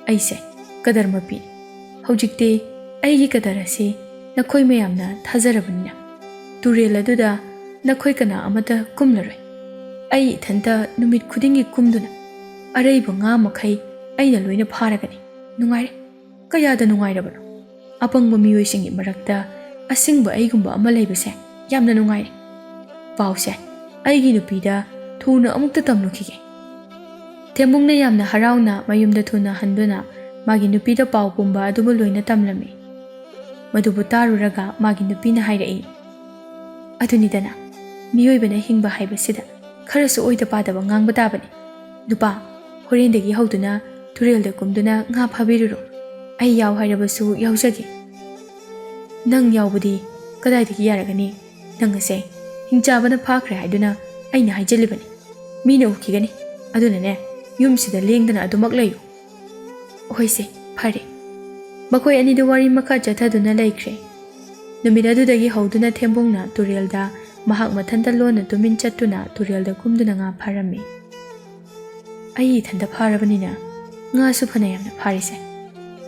ꯑꯩꯁꯦ ꯀꯗꯔ ꯃꯄꯤꯅꯤ꯫ ꯍꯧꯖꯤꯛꯇꯤ ꯑꯩꯒꯤ ꯀꯗꯔ ꯑꯁꯤ ꯅꯈꯣꯏ ꯃꯌꯥꯝꯅ ꯊꯥꯖꯔꯕꯅꯤꯅ ꯇꯨꯔꯦꯜ ꯑꯗꯨꯗ ꯅꯈꯣꯏ ꯀꯅꯥ ꯑꯃꯠꯇ ꯀꯨꯝꯂꯔꯣꯏ꯫ ꯑꯩ ꯏꯊꯟꯇ ꯅꯨꯃꯤꯠ ꯈꯨꯗꯤꯡꯒꯤ ꯀꯨꯝꯗꯨꯅ ꯑꯔꯩꯕ ꯉꯥ ꯃꯈꯩ ꯑꯩꯅ ꯂꯣꯏꯅ ꯐꯥꯔꯒꯅꯤ꯫ ꯅꯨꯡꯉꯥꯏꯔꯦ, ꯀꯌꯥꯗ ꯅꯨꯡꯉꯥꯏꯔꯕꯅꯣ! ꯑꯄꯪꯕ ꯃꯤꯑꯣꯏꯁꯤꯡꯒꯤ ꯃꯔꯛꯇ ꯑꯁꯤꯡꯕ ꯑꯩꯒꯨꯝꯕ ꯑꯃ ꯂꯩꯕꯁꯦ ꯌꯥꯝꯅ ꯅꯨꯡꯉꯥꯏꯔꯦ꯫ ꯄꯥꯎꯁꯦ ꯑꯩꯒꯤ ꯅꯨꯄꯤꯗ ꯊꯨꯅ ꯑꯃꯨꯛꯇ ꯇꯝꯂꯨꯈꯤꯒꯦ꯫ ꯊꯦꯝꯕꯨꯡꯅ ꯌꯥꯝꯅ ꯍꯔꯥꯎꯅ ꯃꯌꯨꯝꯗ ꯊꯨꯅ ꯍꯟꯗꯨꯅ ꯃꯥꯒꯤ ꯅꯨꯄꯤꯗ ꯄꯥꯎ ꯄꯨꯝꯕ ꯑꯗꯨꯕꯨ ꯂꯣꯏꯅ ꯇꯝꯂꯝꯃꯤ꯫ ꯃꯗꯨꯕꯨ ꯇꯥꯔꯨꯔꯒ ꯃꯥꯒꯤ ꯅꯨꯄꯤꯅ ꯍꯥꯏꯔꯛꯏ, ꯑꯗꯨꯅꯤꯗꯅ ꯃꯤꯑꯣꯏꯕꯅ ꯍꯤꯡꯕ ꯍꯥꯏꯕꯁꯤꯗ ꯈꯔꯁꯨ ꯑꯣꯏꯗ ꯄꯥꯗꯕ ꯉꯥꯡꯕ ꯇꯥꯕꯅꯤ꯫ ꯅꯨꯄꯥ, ꯍꯣꯔꯦꯟꯗꯒꯤ ꯍꯧꯗꯨꯅ ꯇꯨꯔꯦꯜꯗ ꯀꯨꯝꯗꯨꯅ ꯉꯥ ꯐꯥꯕꯤꯔꯨꯔꯣ꯫ ꯑꯩ ꯌꯥꯎ ꯍꯥꯏꯔꯕꯁꯨ ꯌꯥꯎꯖꯒꯦ꯫ ꯅꯪ ꯌꯥꯎꯕꯗꯤ ꯀꯗꯥꯏꯗꯒꯤ ꯌꯥꯔꯒꯅꯤ? ꯅꯪ ꯑꯁꯦ ꯍꯤꯡꯆꯥꯕꯅ ꯐꯥꯈ꯭ꯔꯦ ꯍꯥꯏꯗꯨꯅ ꯑꯩꯅ ꯍꯥꯏꯖꯤꯜꯂꯤꯕꯅꯤ꯫ ꯃꯤꯅ ꯎꯈꯤꯒꯅꯤ꯫ ꯑꯗꯨꯅꯅꯦ ꯌꯨꯝꯁꯤꯗ ꯂꯦꯡꯗꯅ ꯑꯗꯨꯃꯛ ꯂꯩꯌꯨ꯫ ꯍꯣꯏꯁꯦ, ꯐꯔꯦ꯫ ꯃꯈꯣꯏ ꯑꯅꯤꯗꯨ ꯋꯥꯔꯤ ꯃꯈꯥ ꯆꯠꯊꯗꯨꯅ ꯂꯩꯈ꯭ꯔꯦ꯫ ꯅꯨꯃꯤꯠ ꯑꯗꯨꯗꯒꯤ ꯍꯧꯗꯨꯅ ꯊꯦꯝꯕꯨꯡꯅ ꯇꯨꯔꯦꯜꯗ ꯃꯍꯥꯛ ꯃꯊꯟꯇ ꯂꯣꯟꯅ ꯇꯨꯃꯤꯟ ꯆꯠꯇꯨꯅ ꯇꯨꯔꯦꯜꯗ ꯀꯨꯝꯗꯨꯅ ꯉꯥ ꯐꯥꯔꯝꯃꯤ꯫ ꯑꯩ ꯏꯊꯟꯇ ꯐꯥꯔꯕꯅꯤꯅ ꯉꯥꯁꯨ ꯐꯅ ꯌꯥꯝꯅ ꯐꯥꯔꯤꯁꯦ꯫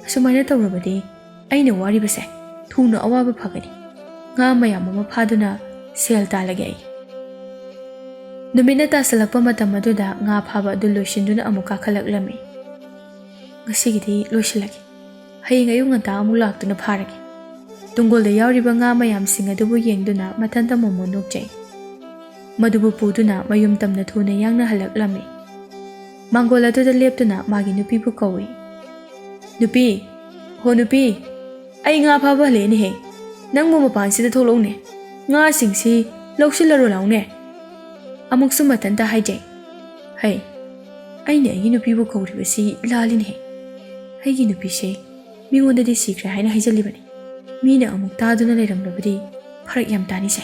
ꯑꯁꯨꯃꯥꯏꯅ ꯇꯧꯔꯕꯗꯤ ꯑꯩꯅ ꯋꯥꯔꯤꯕꯁꯦ ꯊꯨꯅ ꯑꯋꯥꯕ ꯐꯒꯅꯤ꯫ ꯉꯥ ꯃꯌꯥꯝ ꯑꯃ ꯐꯥꯗꯨꯅ ꯁꯦꯜ ꯇꯥꯜꯂꯒꯦ ꯑꯩ꯫ ꯅꯨꯃꯤꯠꯅ ꯇꯥꯁꯜꯂꯛꯄ ꯃꯇꯝ ꯑꯗꯨꯗ ꯉꯥ ꯐꯥꯕ ꯑꯗꯨ ꯂꯣꯏꯁꯤꯟꯗꯨꯅ ꯑꯃꯨꯛ ꯀꯥꯈꯠꯂꯛꯂꯝꯃꯤ꯫ ꯉꯁꯤꯒꯤꯗꯤ ꯂꯣꯏꯁꯤꯜꯂꯒꯦ꯫ ꯍꯌꯦꯡ ꯑꯌꯨꯛ ꯉꯟꯇꯥ ꯑꯃꯨꯛ ꯂꯥꯛꯇꯨꯅ ꯐꯥꯔꯒꯦ꯫ ꯇꯨꯡꯒꯣꯜꯗ ꯌꯥꯎꯔꯤꯕ ꯉꯥ ꯃꯌꯥꯝꯁꯤꯡ ꯑꯗꯨꯕꯨ ꯌꯦꯡꯗꯨꯅ ꯃꯊꯟꯇ ꯃꯣꯃꯣ ꯅꯣꯛꯆꯩ꯫ ꯃꯗꯨꯕꯨ ꯄꯨꯗꯨꯅ ꯃꯌꯨꯝ ꯇꯝꯅ ꯊꯨꯅ ꯌꯥꯡꯅ ꯍꯜꯂꯛꯂꯝꯃꯤ꯫ ꯃꯥꯡꯒꯣꯜ ꯑꯗꯨꯗ ꯂꯦꯞꯇꯨꯅ ꯃꯥꯒꯤ ꯅꯨꯄꯤꯕꯨ ꯀꯧꯏ꯫ ꯅꯨꯄꯤ, ꯍꯣ ꯅꯨꯄꯤ, ꯑꯩ ꯉꯥ ꯐꯥꯕ ꯍꯜꯂꯛꯑꯦꯅꯦꯍꯦ꯫ ꯅꯪꯕꯨ ꯃꯄꯥꯟꯁꯤꯗ ꯊꯣꯛꯂꯛꯎꯅꯦ꯫ ꯉꯥꯁꯤꯡꯁꯤ ꯂꯧꯁꯤꯜꯂꯔꯣ ꯂꯥꯎꯅꯦ꯫ ꯑꯃꯨꯛꯁꯨ ꯃꯊꯟꯇ ꯍꯥꯏꯖꯩ, ꯍꯩ, ꯑꯩꯅ ꯑꯩꯒꯤ ꯅꯨꯄꯤꯕꯨ ꯀꯧꯔꯤꯕꯁꯤ ꯂꯥꯜꯂꯤꯅꯦꯍꯦ꯫ ꯑꯩꯒꯤ ꯅꯨꯄꯤꯁꯦ ꯃꯤꯉꯣꯟꯗꯗꯤ ꯁꯤꯈ꯭ꯔꯦ ꯍꯥꯏꯅ ꯍꯥꯏꯖꯜꯂꯤꯕꯅꯤ꯫ ꯃꯤꯅ ꯑꯃꯨꯛ ꯇꯥꯗꯨꯅ ꯂꯩꯔꯝꯂꯕꯗꯤ ꯐꯔꯛ ꯌꯥꯝ ꯇꯥꯅꯤꯁꯦ꯫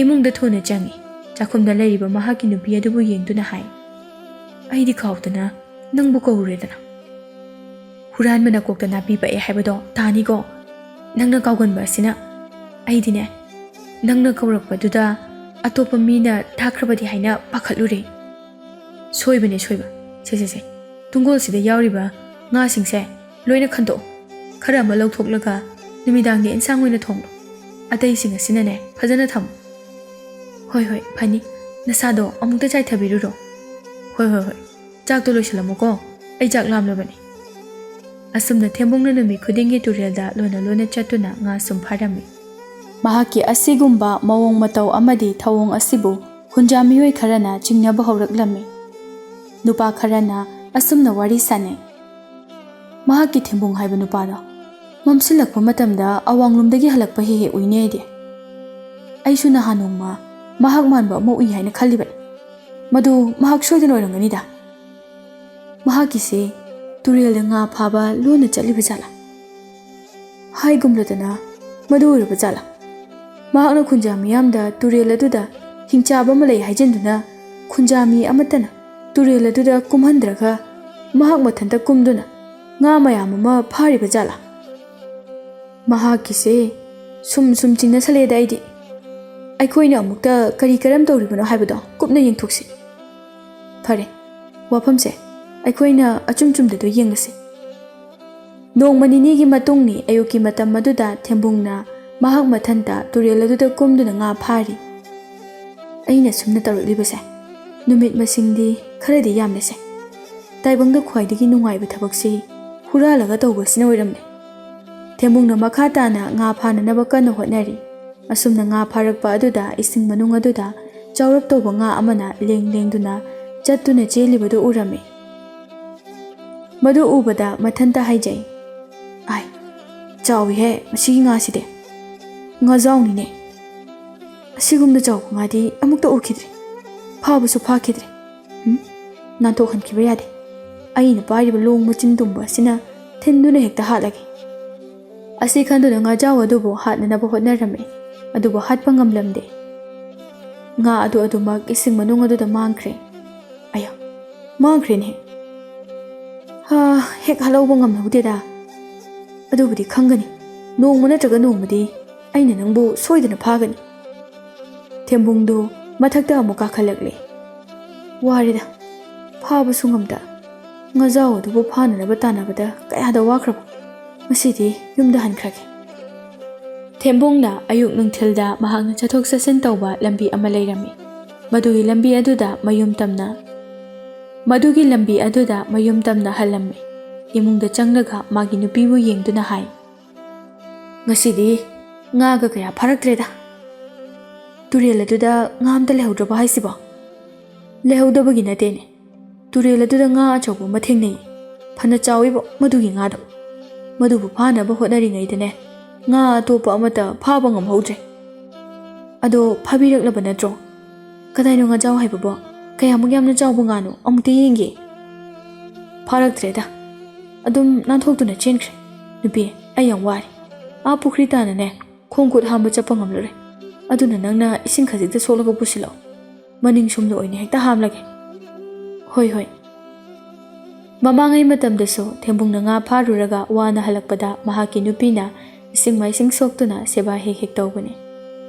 ꯏꯃꯨꯡꯗ ꯊꯨꯅ ꯆꯪꯉꯤ꯫ ꯆꯥꯛꯈꯨꯝꯗ ꯂꯩꯔꯤꯕ ꯃꯍꯥꯛꯀꯤ ꯅꯨꯄꯤ ꯑꯗꯨꯕꯨ ꯌꯦꯡꯗꯨꯅ ꯍꯥꯏ, ꯑꯩꯗꯤ ꯀꯥꯎꯗꯅ ꯅꯪꯕꯨ ꯀꯧꯔꯨꯔꯦꯗꯅ꯫ ꯍꯨꯔꯥꯟꯕꯅ ꯀꯣꯛꯇ ꯅꯥꯄꯤ ꯄꯛꯑꯦ ꯍꯥꯏꯕꯗꯣ ꯇꯥꯅꯤꯀꯣ꯫ ꯅꯪꯅ ꯀꯥꯎꯒꯟꯕ ꯑꯁꯤꯅ ꯑꯩꯗꯤꯅꯦ, ꯅꯪꯅ ꯀꯧꯔꯛꯄꯗꯨꯗ ꯑꯇꯣꯞꯄ ꯃꯤꯅ ꯊꯥꯈ꯭ꯔꯕꯗꯤ ꯍꯥꯏꯅ ꯄꯥꯈꯠꯂꯨꯔꯦ꯫ ꯁꯣꯏꯕꯅꯦ ꯁꯣꯏꯕ꯫ ꯁꯦ ꯇꯨꯡꯒꯣꯜꯁꯤꯗ ꯌꯥꯎꯔꯤꯕ ꯉꯥꯁꯤꯡꯁꯦ ꯂꯣꯏꯅ ꯈꯟꯗꯣꯛꯑꯣ꯫ ꯈꯔ ꯑꯃ ꯂꯧꯊꯣꯛꯂꯒ ꯅꯨꯃꯤꯗꯥꯡꯒꯤ ꯑꯦꯟꯁꯥꯡ ꯑꯣꯏꯅ ꯊꯣꯡꯂꯣ꯫ ꯑꯇꯩꯁꯤꯡ ꯑꯁꯤꯅꯅꯦ ꯐꯖꯅ ꯊꯝꯃꯨ꯫ ꯍꯣꯏ, ꯐꯅꯤ꯫ ꯅꯁꯥꯗꯣ ꯑꯃꯨꯛꯇ ꯆꯥꯏꯊꯕꯤꯔꯨꯔꯣ꯫ ꯍꯣꯏ, ꯆꯥꯛꯇꯣ ꯂꯣꯏꯁꯤꯜꯂꯝꯃꯨꯀꯣ꯫ ꯑꯩ ꯆꯥꯛ ꯂꯥꯝꯂꯕꯅꯤ꯫ ꯑꯁꯨꯝꯅ ꯊꯦꯝꯕꯨꯡꯅ ꯅꯨꯃꯤꯠ ꯈꯨꯗꯤꯡꯒꯤ ꯇꯨꯔꯦꯜꯗ ꯂꯣꯟꯅ ꯆꯠꯇꯨꯅ ꯉꯥ ꯁꯨꯝ ꯐꯥꯔꯝꯃꯤ꯫ ꯃꯍꯥꯛꯀꯤ ꯑꯁꯤꯒꯨꯝꯕ ꯃꯑꯣꯡ ꯃꯇꯧ ꯑꯃꯗꯤ ꯊꯧꯑꯣꯡ ꯑꯁꯤꯕꯨ ꯈꯨꯟꯖꯥ ꯃꯤꯑꯣꯏ ꯈꯔꯅ ꯆꯤꯡꯅꯕ ꯍꯧꯔꯛꯂꯝꯃꯤ꯫ ꯅꯨꯄꯥ ꯈꯔꯅ ꯑꯁꯨꯝꯅ ꯋꯥꯔꯤ ꯁꯥꯅꯩ, ꯃꯍꯥꯛꯀꯤ ꯊꯦꯝꯕꯨꯡ ꯍꯥꯏꯕ ꯅꯨꯄꯥꯗꯣ ꯃꯝꯁꯤꯜꯂꯛꯄ ꯃꯇꯝꯗ ꯑꯋꯥꯡꯂꯣꯝꯗꯒꯤ ꯍꯜꯂꯛꯄ ꯍꯦꯛ ꯎꯏꯅꯦ ꯑꯩꯗꯤ꯫ ꯑꯩꯁꯨ ꯅꯍꯥꯟ ꯅꯣꯡꯃ ꯃꯍꯥꯛ ꯃꯥꯟꯕ ꯑꯃ ꯎꯏ ꯍꯥꯏꯅ ꯈꯜꯂꯤꯕꯅꯤ꯫ ꯃꯗꯨ ꯃꯍꯥꯛ ꯁꯣꯏꯗꯅ ꯑꯣꯏꯔꯝꯒꯅꯤꯗ꯫ ꯃꯍꯥꯛꯀꯤꯁꯦ ꯇꯨꯔꯦꯜꯗ ꯉꯥ ꯐꯥꯕ ꯂꯣꯟꯅ ꯆꯠꯂꯤꯕ ꯖꯥꯠꯂꯥ? ꯍꯥꯏꯒꯨꯝꯂꯗꯅ ꯃꯗꯨ ꯑꯣꯏꯔꯕ ꯖꯥꯠꯂꯥ? ꯃꯍꯥꯛꯅ ꯈꯨꯟꯖꯥ ꯃꯤꯌꯥꯝꯗ ꯇꯨꯔꯦꯜ ꯑꯗꯨꯗ ꯍꯤꯡꯆꯥꯕ ꯑꯃ ꯂꯩ ꯍꯥꯏꯖꯤꯟꯗꯨꯅ ꯈꯨꯟꯖꯥ ꯃꯤ ꯑꯃꯠꯇꯅ ꯇꯨꯔꯦꯜ ꯑꯗꯨꯗ ꯀꯨꯝꯍꯟꯗ꯭ꯔꯒ ꯃꯍꯥꯛ ꯃꯊꯟꯇ ꯀꯨꯝꯗꯨꯅ ꯉꯥ ꯃꯌꯥꯝ ꯑꯃ ꯐꯥꯔꯤꯕ ꯖꯥꯠꯂꯥ? ꯃꯍꯥꯛꯀꯤꯁꯦ ꯁꯨꯝ ꯆꯤꯡꯅꯁꯜꯂꯦꯗ ꯑꯩꯗꯤ꯫ ꯑꯩꯈꯣꯏꯅ ꯑꯃꯨꯛꯇ ꯀꯔꯤ ꯀꯔꯝ ꯇꯧꯔꯤꯕꯅꯣ ꯍꯥꯏꯕꯗꯣ ꯀꯨꯞꯅ ꯌꯦꯡꯊꯣꯛꯁꯤ꯫ ꯐꯔꯦ, ꯋꯥꯐꯝꯁꯦ ꯑꯩꯈꯣꯏꯅ ꯑꯆꯨꯝ ꯆꯨꯝꯗꯗꯣ ꯌꯦꯡꯂꯁꯤ꯫ ꯅꯣꯡꯃ ꯅꯤꯅꯤꯒꯤ ꯃꯇꯨꯡꯅꯤ ꯑꯌꯨꯛꯀꯤ ꯃꯇꯝ ꯑꯗꯨꯗ ꯊꯦꯝꯕꯨꯡꯅ ꯃꯍꯥꯛ ꯃꯊꯟꯇ ꯇꯨꯔꯦꯜ ꯑꯗꯨꯗ ꯀꯨꯝꯗꯨꯅ ꯉꯥ ꯐꯥꯔꯤ꯫ ꯑꯩꯅ ꯁꯨꯝꯅ ꯇꯧꯔꯛꯂꯤꯕꯁꯦ ꯅꯨꯃꯤꯠ ꯃꯁꯤꯡꯗꯤ ꯈꯔꯗꯤ ꯌꯥꯝꯂꯦꯁꯦ꯫ ꯇꯥꯏꯕꯪꯗ ꯈ꯭ꯋꯥꯏꯗꯒꯤ ꯅꯨꯡꯉꯥꯏꯕ ꯊꯕꯛꯁꯤ ꯍꯨꯔꯥꯜꯂꯒ ꯇꯧꯕꯁꯤꯅ ꯑꯣꯏꯔꯝꯂꯦ꯫ ꯊꯦꯝꯕꯨꯡꯅ ꯃꯈꯥ ꯇꯥꯅ ꯉꯥ ꯐꯥꯅꯅꯕ ꯀꯟꯅ ꯍꯣꯠꯅꯔꯤ꯫ ꯑꯁꯨꯝꯅ ꯉꯥ ꯐꯥꯔꯛꯄ ꯑꯗꯨꯗ ꯏꯁꯤꯡ ꯃꯅꯨꯡ ꯑꯗꯨꯗ ꯆꯥꯎꯔꯞ ꯇꯧꯕ ꯉꯥ ꯑꯃꯅ ꯂꯦꯡꯗꯨꯅ ꯆꯠꯇꯨꯅ ꯆꯦꯜꯂꯤꯕꯗꯨ ꯎꯔꯝꯃꯤ꯫ ꯃꯗꯨ ꯎꯕꯗ ꯃꯊꯟꯇ ꯍꯥꯏꯖꯩ, ꯑꯥꯏ, ꯆꯥꯎꯏꯍꯦ ꯃꯁꯤꯒꯤ ꯉꯥꯁꯤꯗꯤ꯫ ꯉꯥꯖꯥꯎꯅꯤꯅꯦ꯫ ꯑꯁꯤꯒꯨꯝꯅ ꯆꯥꯎꯕ ꯉꯥꯗꯤ ꯑꯃꯨꯛꯇ ꯎꯈꯤꯗ꯭ꯔꯤ꯫ ꯐꯥꯕꯁꯨ ꯐꯥꯈꯤꯗ꯭ꯔꯤ꯫ ꯅꯥꯟꯊꯣꯛꯍꯟꯈꯤꯕ ꯌꯥꯗꯦ꯫ ꯑꯩꯅ ꯄꯥꯏꯔꯤꯕ ꯂꯣꯡ ꯃꯆꯤꯟ ꯇꯨꯝꯕ ꯑꯁꯤꯅ ꯊꯤꯟꯗꯨꯅ ꯍꯦꯛꯇ ꯍꯥꯠꯂꯒꯦ꯫ ꯑꯁꯤ ꯈꯟꯗꯨꯅ ꯉꯥꯖꯥꯎ ꯑꯗꯨꯕꯨ ꯍꯥꯠꯅꯅꯕ ꯍꯣꯠꯅꯔꯝꯃꯤ꯫ ꯑꯗꯨꯕꯨ ꯍꯥꯠꯄ ꯉꯝꯂꯝꯗꯦ꯫ ꯉꯥ ꯑꯗꯨꯃꯛ ꯏꯁꯤꯡ ꯃꯅꯨꯡ ꯑꯗꯨꯗ ꯃꯥꯡꯈ꯭ꯔꯦ꯫ ꯑꯌꯥ, ꯃꯥꯡꯈ꯭ꯔꯦꯅꯦ꯫ ꯍꯦꯛ ꯍꯥꯠꯍꯧꯕ ꯉꯝꯍꯧꯗꯦꯗ꯫ ꯑꯗꯨꯕꯨꯗꯤ ꯈꯪꯒꯅꯤ, ꯅꯣꯡꯃ ꯅꯠꯇ꯭ꯔꯒ ꯅꯣꯡꯃꯗꯤ ꯑꯩꯅ ꯅꯪꯕꯨ ꯁꯣꯏꯗꯅ ꯐꯥꯒꯅꯤ꯫ ꯊꯦꯝꯕꯨꯡꯗꯨ ꯃꯊꯛꯇ ꯑꯃꯨꯛ ꯀꯥꯈꯠꯂꯛꯂꯦ꯫ ꯋꯥꯔꯦꯗ, ꯐꯥꯕꯁꯨ ꯉꯝꯗ, ꯉꯥꯖꯥꯎ ꯑꯗꯨꯕꯨ ꯐꯥꯅꯅꯕ ꯇꯥꯟꯅꯕꯗ ꯀꯌꯥꯗ ꯋꯥꯈ꯭ꯔꯕ꯫ ꯉꯁꯤꯗꯤ ꯌꯨꯝꯗ ꯍꯟꯈ꯭ꯔꯒꯦ꯫ ꯊꯦꯝꯕꯨꯡꯅ ꯑꯌꯨꯛ ꯅꯨꯡꯊꯤꯜꯗ ꯃꯍꯥꯛꯅ ꯆꯠꯊꯣꯛ ꯆꯠꯁꯤꯟ ꯇꯧꯕ ꯂꯝꯕꯤ ꯑꯃ ꯂꯩꯔꯝꯃꯤ꯫ ꯃꯗꯨꯒꯤ ꯂꯝꯕꯤ ꯑꯗꯨꯗ ꯃꯌꯨꯝ ꯇꯝꯅ ꯍꯜꯂꯝꯃꯤ꯫ ꯏꯃꯨꯡꯗ ꯆꯪꯂꯒ ꯃꯥꯒꯤ ꯅꯨꯄꯤꯕꯨ ꯌꯦꯡꯗꯨꯅ ꯍꯥꯏ, ꯉꯁꯤꯗꯤ ꯉꯥꯒ ꯀꯌꯥ ꯐꯥꯔꯛꯇ꯭ꯔꯦꯗ꯫ ꯇꯨꯔꯦꯜ ꯑꯗꯨꯗ ꯉꯥ ꯑꯝꯇ ꯂꯩꯍꯧꯗ꯭ꯔꯕ ꯍꯥꯏꯁꯤꯕꯣ? ꯂꯩꯍꯧꯗꯕꯒꯤ ꯅꯠꯇꯦꯅꯦ, ꯇꯨꯔꯦꯜ ꯑꯗꯨꯗ ꯉꯥ ꯑꯆꯧꯕ ꯑꯃ ꯊꯦꯡꯅꯩ, ꯐꯅ ꯆꯥꯎꯏꯕꯣ ꯃꯗꯨꯒꯤ ꯉꯥꯗꯣ꯫ ꯃꯗꯨꯕꯨ ꯐꯥꯅꯕ ꯍꯣꯠꯅꯔꯤꯉꯩꯗꯅꯦ ꯉꯥ ꯑꯇꯣꯞꯄ ꯑꯃꯠꯇ ꯐꯥꯕ ꯉꯝꯍꯧꯗ꯭ꯔꯦ꯫ ꯑꯗꯣ ꯐꯥꯕꯤꯔꯛꯂꯕ ꯅꯠꯇ꯭ꯔꯣ? ꯀꯗꯥꯏꯅꯣ ꯉꯥꯖꯥꯎ ꯍꯥꯏꯕꯕꯣ? ꯀꯌꯥꯃꯨꯛ ꯌꯥꯝꯅ ꯆꯥꯎꯕ ꯉꯥꯅꯣ ꯑꯃꯨꯛꯇ ꯌꯦꯡꯒꯦ꯫ ꯐꯥꯔꯛꯇ꯭ꯔꯦꯗ, ꯑꯗꯨꯝ ꯅꯥꯟꯊꯣꯛꯇꯨꯅ ꯆꯦꯟꯈ꯭ꯔꯦ꯫ ꯅꯨꯄꯤ, ꯑꯩ ꯌꯥꯝ ꯋꯥꯔꯦ, ꯄꯨꯈ꯭ꯔꯤ ꯇꯥꯅꯅꯦ ꯈꯣꯡ ꯈꯨꯠ ꯍꯥꯝꯕ ꯆꯠꯄ ꯉꯝꯂꯔꯣꯏ꯫ ꯑꯗꯨꯅ ꯅꯪꯅ ꯏꯁꯤꯡ ꯈꯖꯤꯛꯇ ꯁꯣꯛꯂꯒ ꯄꯨꯁꯤꯜꯂꯛꯑꯣ, ꯃꯅꯤꯡ ꯁꯨꯝꯗ ꯑꯣꯏꯅ ꯍꯦꯛꯇ ꯍꯥꯝꯂꯒꯦ꯫ ꯍꯣꯏ꯫ ꯃꯃꯥꯡꯉꯩ ꯃꯇꯝꯗꯁꯨ ꯊꯦꯝꯕꯨꯡꯅ ꯉꯥ ꯐꯥꯔꯨꯔꯒ ꯋꯥꯅ ꯍꯜꯂꯛꯄꯗ ꯃꯍꯥꯛꯀꯤ ꯅꯨꯄꯤꯅ ꯏꯁꯤꯡ ꯃꯥꯏꯁꯤꯡ ꯁꯣꯛꯇꯨꯅ ꯁꯦꯕꯥ ꯍꯦꯛ ꯇꯧꯕꯅꯤ꯫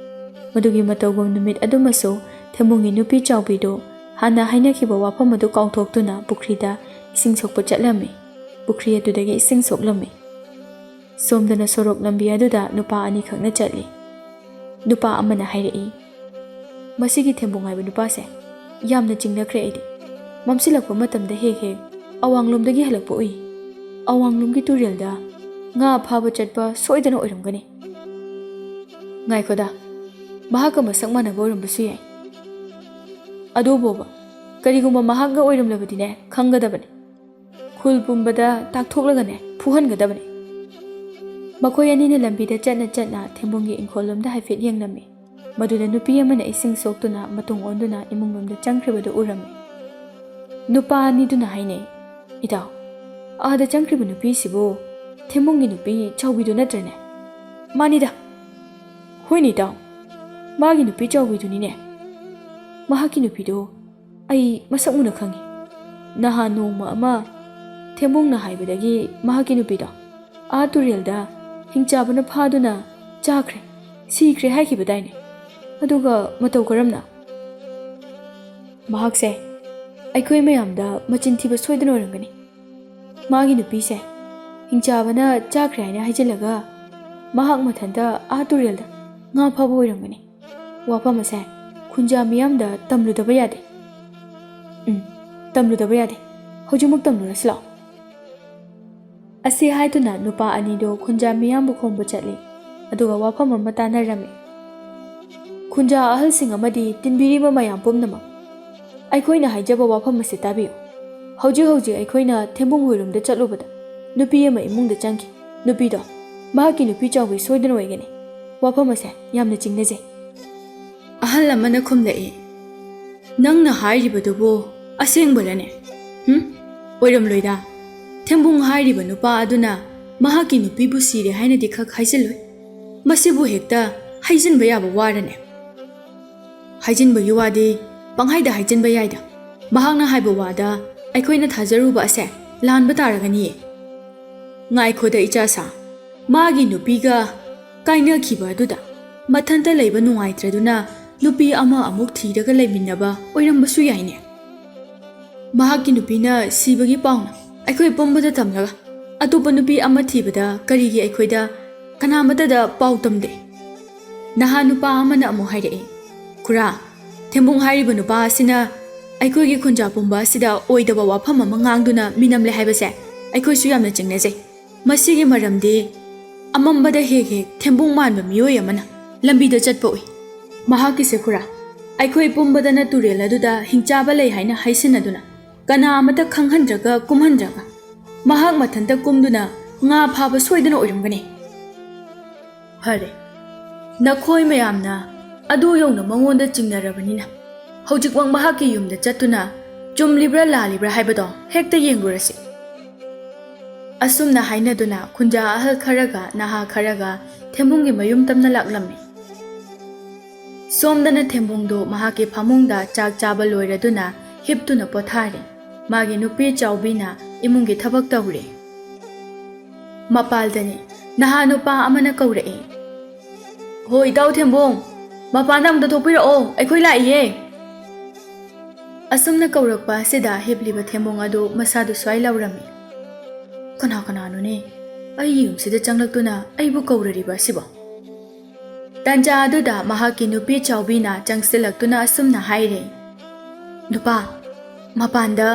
ꯃꯗꯨꯒꯤ ꯃꯇꯧꯒꯨꯝ ꯅꯨꯃꯤꯠ ꯑꯗꯨꯃꯁꯨ ꯊꯦꯝꯕꯨꯡꯒꯤ ꯅꯨꯄꯤ ꯆꯥꯎꯕꯤꯗꯨ ꯍꯥꯟꯅ ꯍꯥꯏꯅꯈꯤꯕ ꯋꯥꯐꯝ ꯑꯗꯨ ꯀꯥꯎꯊꯣꯛꯇꯨꯅ ꯄꯨꯈ꯭ꯔꯤꯗ ꯏꯁꯤꯡ ꯁꯣꯛꯄ ꯆꯠꯂꯝꯃꯤ꯫ ꯄꯨꯈ꯭ꯔꯤ ꯑꯗꯨꯗꯒꯤ ꯏꯁꯤꯡ ꯁꯣꯛꯂꯝꯃꯤ꯫ ꯁꯣꯝꯗꯅ ꯁꯣꯔꯣꯛ ꯂꯝꯕꯤ ꯑꯗꯨꯗ ꯅꯨꯄꯥ ꯑꯅꯤꯈꯛꯅ ꯆꯠꯂꯤ꯫ ꯅꯨꯄꯥ ꯑꯃꯅ ꯍꯥꯏꯔꯛꯏ, ꯃꯁꯤꯒꯤ ꯊꯦꯝꯕꯨꯡ ꯍꯥꯏꯕ ꯅꯨꯄꯥꯁꯦ ꯌꯥꯝꯅ ꯆꯤꯡꯅꯈ꯭ꯔꯦ ꯑꯩꯗꯤ꯫ ꯃꯝꯁꯤꯜꯂꯛꯄ ꯃꯇꯝꯗ ꯍꯦꯛ ꯑꯋꯥꯡꯂꯣꯝꯗꯒꯤ ꯍꯜꯂꯛꯄ ꯎꯏ꯫ ꯑꯋꯥꯡꯂꯣꯝꯒꯤ ꯇꯨꯔꯦꯜꯗ ꯉꯥ ꯐꯥꯕ ꯆꯠꯄ ꯁꯣꯏꯗꯅ ꯑꯣꯏꯔꯝꯒꯅꯤ꯫ ꯉꯥꯏꯈꯣꯗ, ꯃꯍꯥꯛꯀ ꯃꯁꯛ ꯃꯥꯟꯅꯕ ꯑꯣꯏꯔꯝꯕꯁꯨ ꯌꯥꯏ꯫ ꯑꯗꯨꯕꯣꯕ ꯀꯔꯤꯒꯨꯝꯕ ꯃꯍꯥꯛꯒ ꯑꯣꯏꯔꯝꯂꯕꯗꯤꯅꯦ ꯈꯪꯒꯗꯕꯅꯤ, ꯈꯨꯜ ꯄꯨꯝꯕꯗ ꯇꯥꯛꯊꯣꯛꯂꯒꯅꯦ ꯐꯨꯍꯟꯒꯗꯕꯅꯤ꯫ ꯃꯈꯣꯏ ꯑꯅꯤꯅ ꯂꯝꯕꯤꯗ ꯆꯠꯅ ꯊꯦꯝꯕꯨꯡꯒꯤ ꯏꯪꯈꯣꯜꯂꯣꯝꯗ ꯍꯥꯏꯐꯦꯠ ꯌꯦꯡꯂꯝꯃꯤ꯫ ꯃꯗꯨꯗ ꯅꯨꯄꯤ ꯑꯃꯅ ꯏꯁꯤꯡ ꯁꯣꯛꯇꯨꯅ ꯃꯇꯨꯡ ꯑꯣꯟꯗꯨꯅ ꯏꯃꯨꯡꯂꯣꯝꯗ ꯆꯪꯈ꯭ꯔꯤꯕꯗꯨ ꯎꯔꯝꯃꯤ꯫ ꯅꯨꯄꯥ ꯑꯅꯤꯗꯨꯅ ꯍꯥꯏꯅꯩ, ꯏꯇꯥꯎ, ꯑꯥꯗ ꯆꯪꯈ꯭ꯔꯤꯕ ꯅꯨꯄꯤꯁꯤꯕꯨ ꯊꯦꯝꯕꯨꯡꯒꯤ ꯅꯨꯄꯤ ꯆꯥꯎꯕꯤꯗꯨ ꯅꯠꯇ꯭ꯔꯅꯦ? ꯃꯥꯅꯤꯗ꯫ ꯍꯣꯏꯅꯦ ꯏꯇꯥꯎ, ꯃꯥꯒꯤ ꯅꯨꯄꯤ ꯆꯥꯎꯕꯤꯗꯨꯅꯤꯅꯦ꯫ ꯃꯍꯥꯛꯀꯤ ꯅꯨꯄꯤꯗꯣ ꯑꯩ ꯃꯁꯛ ꯃꯨꯟꯅ ꯈꯪꯉꯤ꯫ ꯅꯍꯥꯟ ꯅꯣꯡꯃ ꯑꯃ ꯊꯦꯝꯕꯨꯡꯅ ꯍꯥꯏꯕꯗꯒꯤ ꯃꯍꯥꯛꯀꯤ ꯅꯨꯄꯤꯗꯣ ꯇꯨꯔꯦꯜꯗ ꯍꯤꯡꯆꯥꯕꯅ ꯐꯥꯗꯨꯅ ꯆꯥꯈ꯭ꯔꯦ, ꯁꯤꯈ꯭ꯔꯦ ꯍꯥꯏꯈꯤꯕꯗꯥꯏꯅꯦ? ꯑꯗꯨꯒ ꯃꯇꯧ ꯀꯔꯝꯅ? ꯃꯍꯥꯛꯁꯦ ꯑꯩꯈꯣꯏ ꯃꯌꯥꯝꯗ ꯃꯆꯤꯟ ꯊꯤꯕ ꯁꯣꯏꯗꯅ ꯑꯣꯏꯔꯝꯒꯅꯤ꯫ ꯃꯥꯒꯤ ꯅꯨꯄꯤꯁꯦ ꯍꯤꯡꯆꯥꯕꯅ ꯆꯥꯈ꯭ꯔꯦ ꯍꯥꯏꯅ ꯍꯥꯏꯖꯤꯜꯂꯒ ꯃꯍꯥꯛ ꯃꯊꯟꯇ ꯇꯨꯔꯦꯜꯗ ꯉꯥ ꯐꯥꯕ ꯑꯣꯏꯔꯝꯒꯅꯤ꯫ ꯋꯥꯐꯝ ꯑꯁꯦ ꯈꯨꯟꯖꯥ ꯃꯤꯌꯥꯝꯗ ꯇꯝꯂꯨꯗꯕ ꯌꯥꯗꯦ꯫ ꯇꯝꯂꯨꯗꯕ ꯌꯥꯗꯦ, ꯍꯧꯖꯤꯛꯃꯛ ꯇꯝꯂꯨꯔꯁꯤ ꯂꯥꯛꯑꯣ꯫ ꯑꯁꯤ ꯍꯥꯏꯗꯨꯅ ꯅꯨꯄꯥ ꯑꯅꯤꯗꯣ ꯈꯨꯟꯖꯥ ꯃꯤꯌꯥꯝꯕꯨ ꯈꯣꯝꯕ ꯆꯠꯂꯤ꯫ ꯑꯗꯨꯒ ꯋꯥꯐꯝ ꯑꯃ ꯇꯥꯟꯅꯔꯝꯃꯤ꯫ ꯈꯨꯟꯖꯥ ꯑꯍꯜꯁꯤꯡ ꯑꯃꯗꯤ ꯇꯤꯟꯕꯤꯔꯤꯕ ꯃꯌꯥꯝ ꯄꯨꯝꯅꯃꯛ, ꯑꯩꯈꯣꯏꯅ ꯍꯥꯏꯖꯕ ꯋꯥꯐꯝ ꯑꯁꯤ ꯇꯥꯕꯤꯌꯨ꯫ ꯍꯧꯖꯤꯛ ꯑꯩꯈꯣꯏꯅ ꯊꯦꯝꯕꯨꯡ ꯍꯣꯏꯔꯣꯝꯗ ꯆꯠꯂꯨꯕꯗ ꯅꯨꯄꯤ ꯑꯃ ꯏꯃꯨꯡꯗ ꯆꯪꯈꯤ꯫ ꯅꯨꯄꯤꯗꯣ ꯃꯍꯥꯛꯀꯤ ꯅꯨꯄꯤ ꯆꯥꯎꯕꯤ ꯁꯣꯏꯗꯅ ꯑꯣꯏꯒꯅꯤ꯫ ꯋꯥꯐꯝ ꯑꯁꯦ ꯌꯥꯝꯅ ꯆꯤꯡꯅꯖꯩ꯫ ꯑꯍꯜ ꯑꯃꯅ ꯈꯨꯝꯂꯛꯏ, ꯅꯪꯅ ꯍꯥꯏꯔꯤꯕꯗꯨꯕꯨ ꯑꯁꯦꯡꯕꯔꯅꯦ? ꯑꯣꯏꯔꯝꯂꯣꯏꯗ꯫ ꯊꯦꯝꯕꯨꯡ ꯍꯥꯏꯔꯤꯕ ꯅꯨꯄꯥ ꯑꯗꯨꯅ ꯃꯍꯥꯛꯀꯤ ꯅꯨꯄꯤꯕꯨ ꯁꯤꯔꯦ ꯍꯥꯏꯅꯗꯤ ꯈꯛ ꯍꯥꯏꯖꯤꯜꯂꯣꯏ꯫ ꯃꯁꯤꯕꯨ ꯍꯦꯛꯇ ꯍꯩꯖꯤꯟꯕ ꯌꯥꯕ ꯋꯥꯔꯅꯦ? ꯍꯩꯖꯤꯟꯕꯒꯤ ꯋꯥꯗꯤ ꯄꯪꯍꯥꯏꯗ ꯍꯩꯖꯤꯟꯕ ꯌꯥꯏꯗ꯫ ꯃꯍꯥꯛꯅ ꯍꯥꯏꯕ ꯋꯥꯗ ꯑꯩꯈꯣꯏꯅ ꯊꯥꯖꯔꯨꯕ ꯑꯁꯦ ꯂꯥꯟꯕ ꯇꯥꯔꯒꯅꯤꯌꯦ꯫ ꯉꯥꯏꯈꯣꯗ ꯏꯆꯥꯁꯥ, ꯃꯥꯒꯤ ꯅꯨꯄꯤꯒ ꯀꯥꯏꯅꯈꯤꯕ ꯑꯗꯨꯗ ꯃꯊꯟꯇ ꯂꯩꯕ ꯅꯨꯡꯉꯥꯏꯇ꯭ꯔꯗꯨꯅ ꯅꯨꯄꯤ ꯑꯃ ꯑꯃꯨꯛ ꯊꯤꯔꯒ ꯂꯩꯃꯤꯟꯅꯕ ꯑꯣꯏꯔꯝꯕꯁꯨ ꯌꯥꯏꯅꯦ꯫ ꯃꯍꯥꯛꯀꯤ ꯅꯨꯄꯤꯅ ꯁꯤꯕꯒꯤ ꯄꯥꯎꯅ ꯑꯩꯈꯣꯏ ꯄꯨꯝꯕꯗ ꯇꯝꯂꯒ ꯑꯇꯣꯞꯄ ꯅꯨꯄꯤ ꯑꯃ ꯊꯤꯕꯗ ꯀꯔꯤꯒꯤ ꯑꯩꯈꯣꯏꯗ ꯀꯅꯥꯃꯠꯇꯗ ꯄꯥꯎ ꯇꯝꯗꯦ? ꯅꯍꯥꯟ ꯅꯨꯄꯥ ꯑꯃꯅ ꯑꯃꯨꯛ ꯍꯥꯏꯔꯛꯏ, ꯈꯨꯔꯥ, ꯊꯦꯝꯕꯨꯡ ꯍꯥꯏꯔꯤꯕ ꯅꯨꯄꯥ ꯑꯁꯤꯅ ꯑꯩꯈꯣꯏꯒꯤ ꯈꯨꯟꯖꯥ ꯄꯨꯝꯕ ꯑꯁꯤꯗ ꯑꯣꯏꯗꯕ ꯋꯥꯐꯝ ꯑꯃ ꯉꯥꯡꯗꯨꯅ ꯃꯤꯅꯝꯂꯦ ꯍꯥꯏꯕꯁꯦ ꯑꯩꯈꯣꯏꯁꯨ ꯌꯥꯝꯅ ꯆꯤꯡꯅꯖꯩ꯫ ꯃꯁꯤꯒꯤ ꯃꯔꯝꯗꯤ ꯑꯃꯝꯕꯗ ꯍꯦꯛ ꯊꯦꯝꯕꯨꯡ ꯃꯥꯟꯕ ꯃꯤꯑꯣꯏ ꯑꯃꯅ ꯂꯝꯕꯤꯗ ꯆꯠꯄ ꯎꯏ꯫ ꯃꯍꯥꯛꯀꯤꯁꯦ ꯈꯨꯔꯥ, ꯑꯩꯈꯣꯏ ꯄꯨꯝꯕꯗꯅ ꯇꯨꯔꯦꯜ ꯑꯗꯨꯗ ꯍꯤꯡꯆꯥꯕ ꯂꯩ ꯍꯥꯏꯅ ꯍꯩꯁꯤꯟꯅꯗꯨꯅ ꯀꯅꯥ ꯑꯃꯠꯇ ꯈꯪꯍꯟꯗ꯭ꯔꯒ ꯀꯨꯝꯍꯟꯗ꯭ꯔꯒ ꯃꯍꯥꯛ ꯃꯊꯟꯇ ꯀꯨꯝꯗꯨꯅ ꯉꯥ ꯐꯥꯕ ꯁꯣꯏꯗꯅ ꯑꯣꯏꯔꯝꯒꯅꯤ꯫ ꯐꯔꯦ, ꯅꯈꯣꯏ ꯃꯌꯥꯝꯅ ꯑꯗꯨ ꯌꯧꯅ ꯃꯉꯣꯟꯗ ꯆꯤꯡꯅꯔꯕꯅꯤꯅ ꯍꯧꯖꯤꯛꯃꯛ ꯃꯍꯥꯛꯀꯤ ꯌꯨꯝꯗ ꯆꯠꯇꯨꯅ ꯆꯨꯝꯂꯤꯕ꯭ꯔꯥ ꯂꯥꯜꯂꯤꯕ꯭ꯔꯥ ꯍꯥꯏꯕꯗꯣ ꯍꯦꯛꯇ ꯌꯦꯡꯂꯨꯔꯁꯤ꯫ ꯑꯁꯨꯝꯅ ꯍꯥꯏꯅꯗꯨꯅ ꯈꯨꯟꯖꯥ ꯑꯍꯜ ꯈꯔꯒ ꯅꯍꯥ ꯈꯔꯒ ꯊꯦꯝꯕꯨꯡꯒꯤ ꯃꯌꯨꯝ ꯇꯝꯅ ꯂꯥꯛꯂꯝꯃꯤ꯫ ꯁꯣꯝꯗꯅ ꯊꯦꯝꯕꯨꯡꯗꯨ ꯃꯍꯥꯛꯀꯤ ꯐꯃꯨꯡꯗ ꯆꯥꯛ ꯆꯥꯕ ꯂꯣꯏꯔꯗꯨꯅ ꯍꯤꯞꯇꯨꯅ ꯄꯣꯊꯥꯔꯤ꯫ ꯃꯥꯒꯤ ꯅꯨꯄꯤ ꯆꯥꯎꯕꯤꯅ ꯏꯃꯨꯡꯒꯤ ꯊꯕꯛ ꯇꯧꯔꯤ꯫ ꯃꯄꯥꯜꯗꯅꯤ ꯅꯍꯥ ꯅꯨꯄꯥ ꯑꯃꯅ ꯀꯧꯔꯛꯏ, ꯍꯣ ꯏꯇꯥꯎ ꯊꯦꯝꯕꯨꯡ, ꯃꯄꯥꯟꯗ ꯑꯝꯇ ꯊꯣꯛꯄꯤꯔꯛꯑꯣ, ꯑꯩꯈꯣꯏ ꯂꯥꯛꯏꯌꯦ꯫ ꯑꯁꯨꯝꯅ ꯀꯧꯔꯛꯄ ꯑꯁꯤꯗ ꯍꯤꯞꯂꯤꯕ ꯊꯦꯝꯕꯨꯡ ꯑꯗꯨ ꯃꯁꯥꯗꯨ ꯁ꯭ꯋꯥꯏ ꯂꯥꯎꯔꯝꯃꯤ꯫ ꯀꯅꯥꯅꯣꯅꯦ ꯑꯩꯒꯤ ꯌꯨꯝꯁꯤꯗ ꯆꯪꯂꯛꯇꯨꯅ ꯑꯩꯕꯨ ꯀꯧꯔꯔꯤꯕ ꯑꯁꯤꯕꯣ? ꯇꯥꯟꯖꯥ ꯑꯗꯨꯗ ꯃꯍꯥꯛꯀꯤ ꯅꯨꯄꯤ ꯆꯥꯎꯕꯤꯅ ꯆꯪꯁꯤꯜꯂꯛꯇꯨꯅ ꯑꯁꯨꯝꯅ ꯍꯥꯏꯔꯦ, ꯅꯨꯄꯥ, ꯃꯄꯥꯟꯗ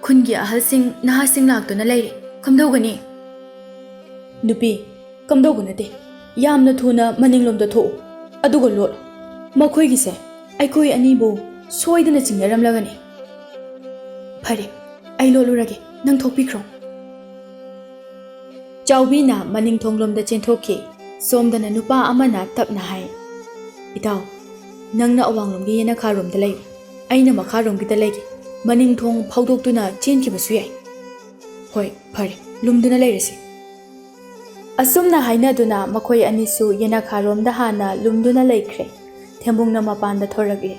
ꯈꯨꯟꯒꯤ ꯑꯍꯜꯁꯤꯡ ꯅꯍꯥꯁꯤꯡ ꯂꯥꯛꯇꯨꯅ ꯂꯩꯔꯦ, ꯀꯝꯗꯧꯒꯅꯤ? ꯅꯨꯄꯤ, ꯀꯝꯗꯧꯕ ꯅꯠꯇꯦ, ꯌꯥꯝꯅ ꯊꯨꯅ ꯃꯅꯤꯡꯂꯣꯝꯗ ꯊꯣꯛꯎ, ꯑꯗꯨꯒ ꯂꯣꯠꯂꯨ, ꯃꯈꯣꯏꯒꯤꯁꯦ ꯑꯩꯈꯣꯏ ꯑꯅꯤꯕꯨ ꯁꯣꯏꯗꯅ ꯆꯤꯡꯅꯔꯝꯂꯒꯅꯤ꯫ ꯐꯔꯦ, ꯑꯩ ꯂꯣꯠꯂꯨꯔꯒꯦ, ꯅꯪ ꯊꯣꯛꯄꯤꯈ꯭ꯔꯣ꯫ ꯆꯥꯎꯕꯤꯅ ꯃꯅꯤꯡꯊꯣꯡꯂꯣꯝꯗ ꯆꯦꯟꯊꯣꯛꯈꯤ꯫ ꯁꯣꯝꯗꯅ ꯅꯨꯄꯥ ꯑꯃꯅ ꯇꯞꯅ ꯍꯥꯏ, ꯏꯇꯥꯎ, ꯅꯪꯅ ꯑꯋꯥꯡꯂꯣꯝꯒꯤ ꯌꯦꯅꯈꯥꯔꯣꯝꯗ ꯂꯩꯌꯨ, ꯑꯩꯅ ꯃꯈꯥꯔꯣꯝꯒꯤꯗ ꯂꯩꯒꯦ, ꯃꯅꯤꯡꯊꯣꯡ ꯐꯥꯎꯗꯣꯛꯇꯨꯅ ꯆꯦꯟꯈꯤꯕꯁꯨ ꯌꯥꯏ꯫ ꯍꯣꯏ, ꯐꯔꯦ, ꯂꯨꯝꯗꯨꯅ ꯂꯩꯔꯁꯤ꯫ ꯑꯁꯨꯝꯅ ꯍꯥꯏꯅꯗꯨꯅ ꯃꯈꯣꯏ ꯑꯅꯤꯁꯨ ꯌꯦꯅꯈꯥꯔꯣꯝꯗ ꯍꯥꯟꯅ ꯂꯨꯝꯗꯨꯅ ꯂꯩꯈ꯭ꯔꯦ꯫ ꯊꯦꯝꯕꯨꯡꯅ ꯃꯄꯥꯟꯗ ꯊꯣꯔꯛꯂꯦ꯫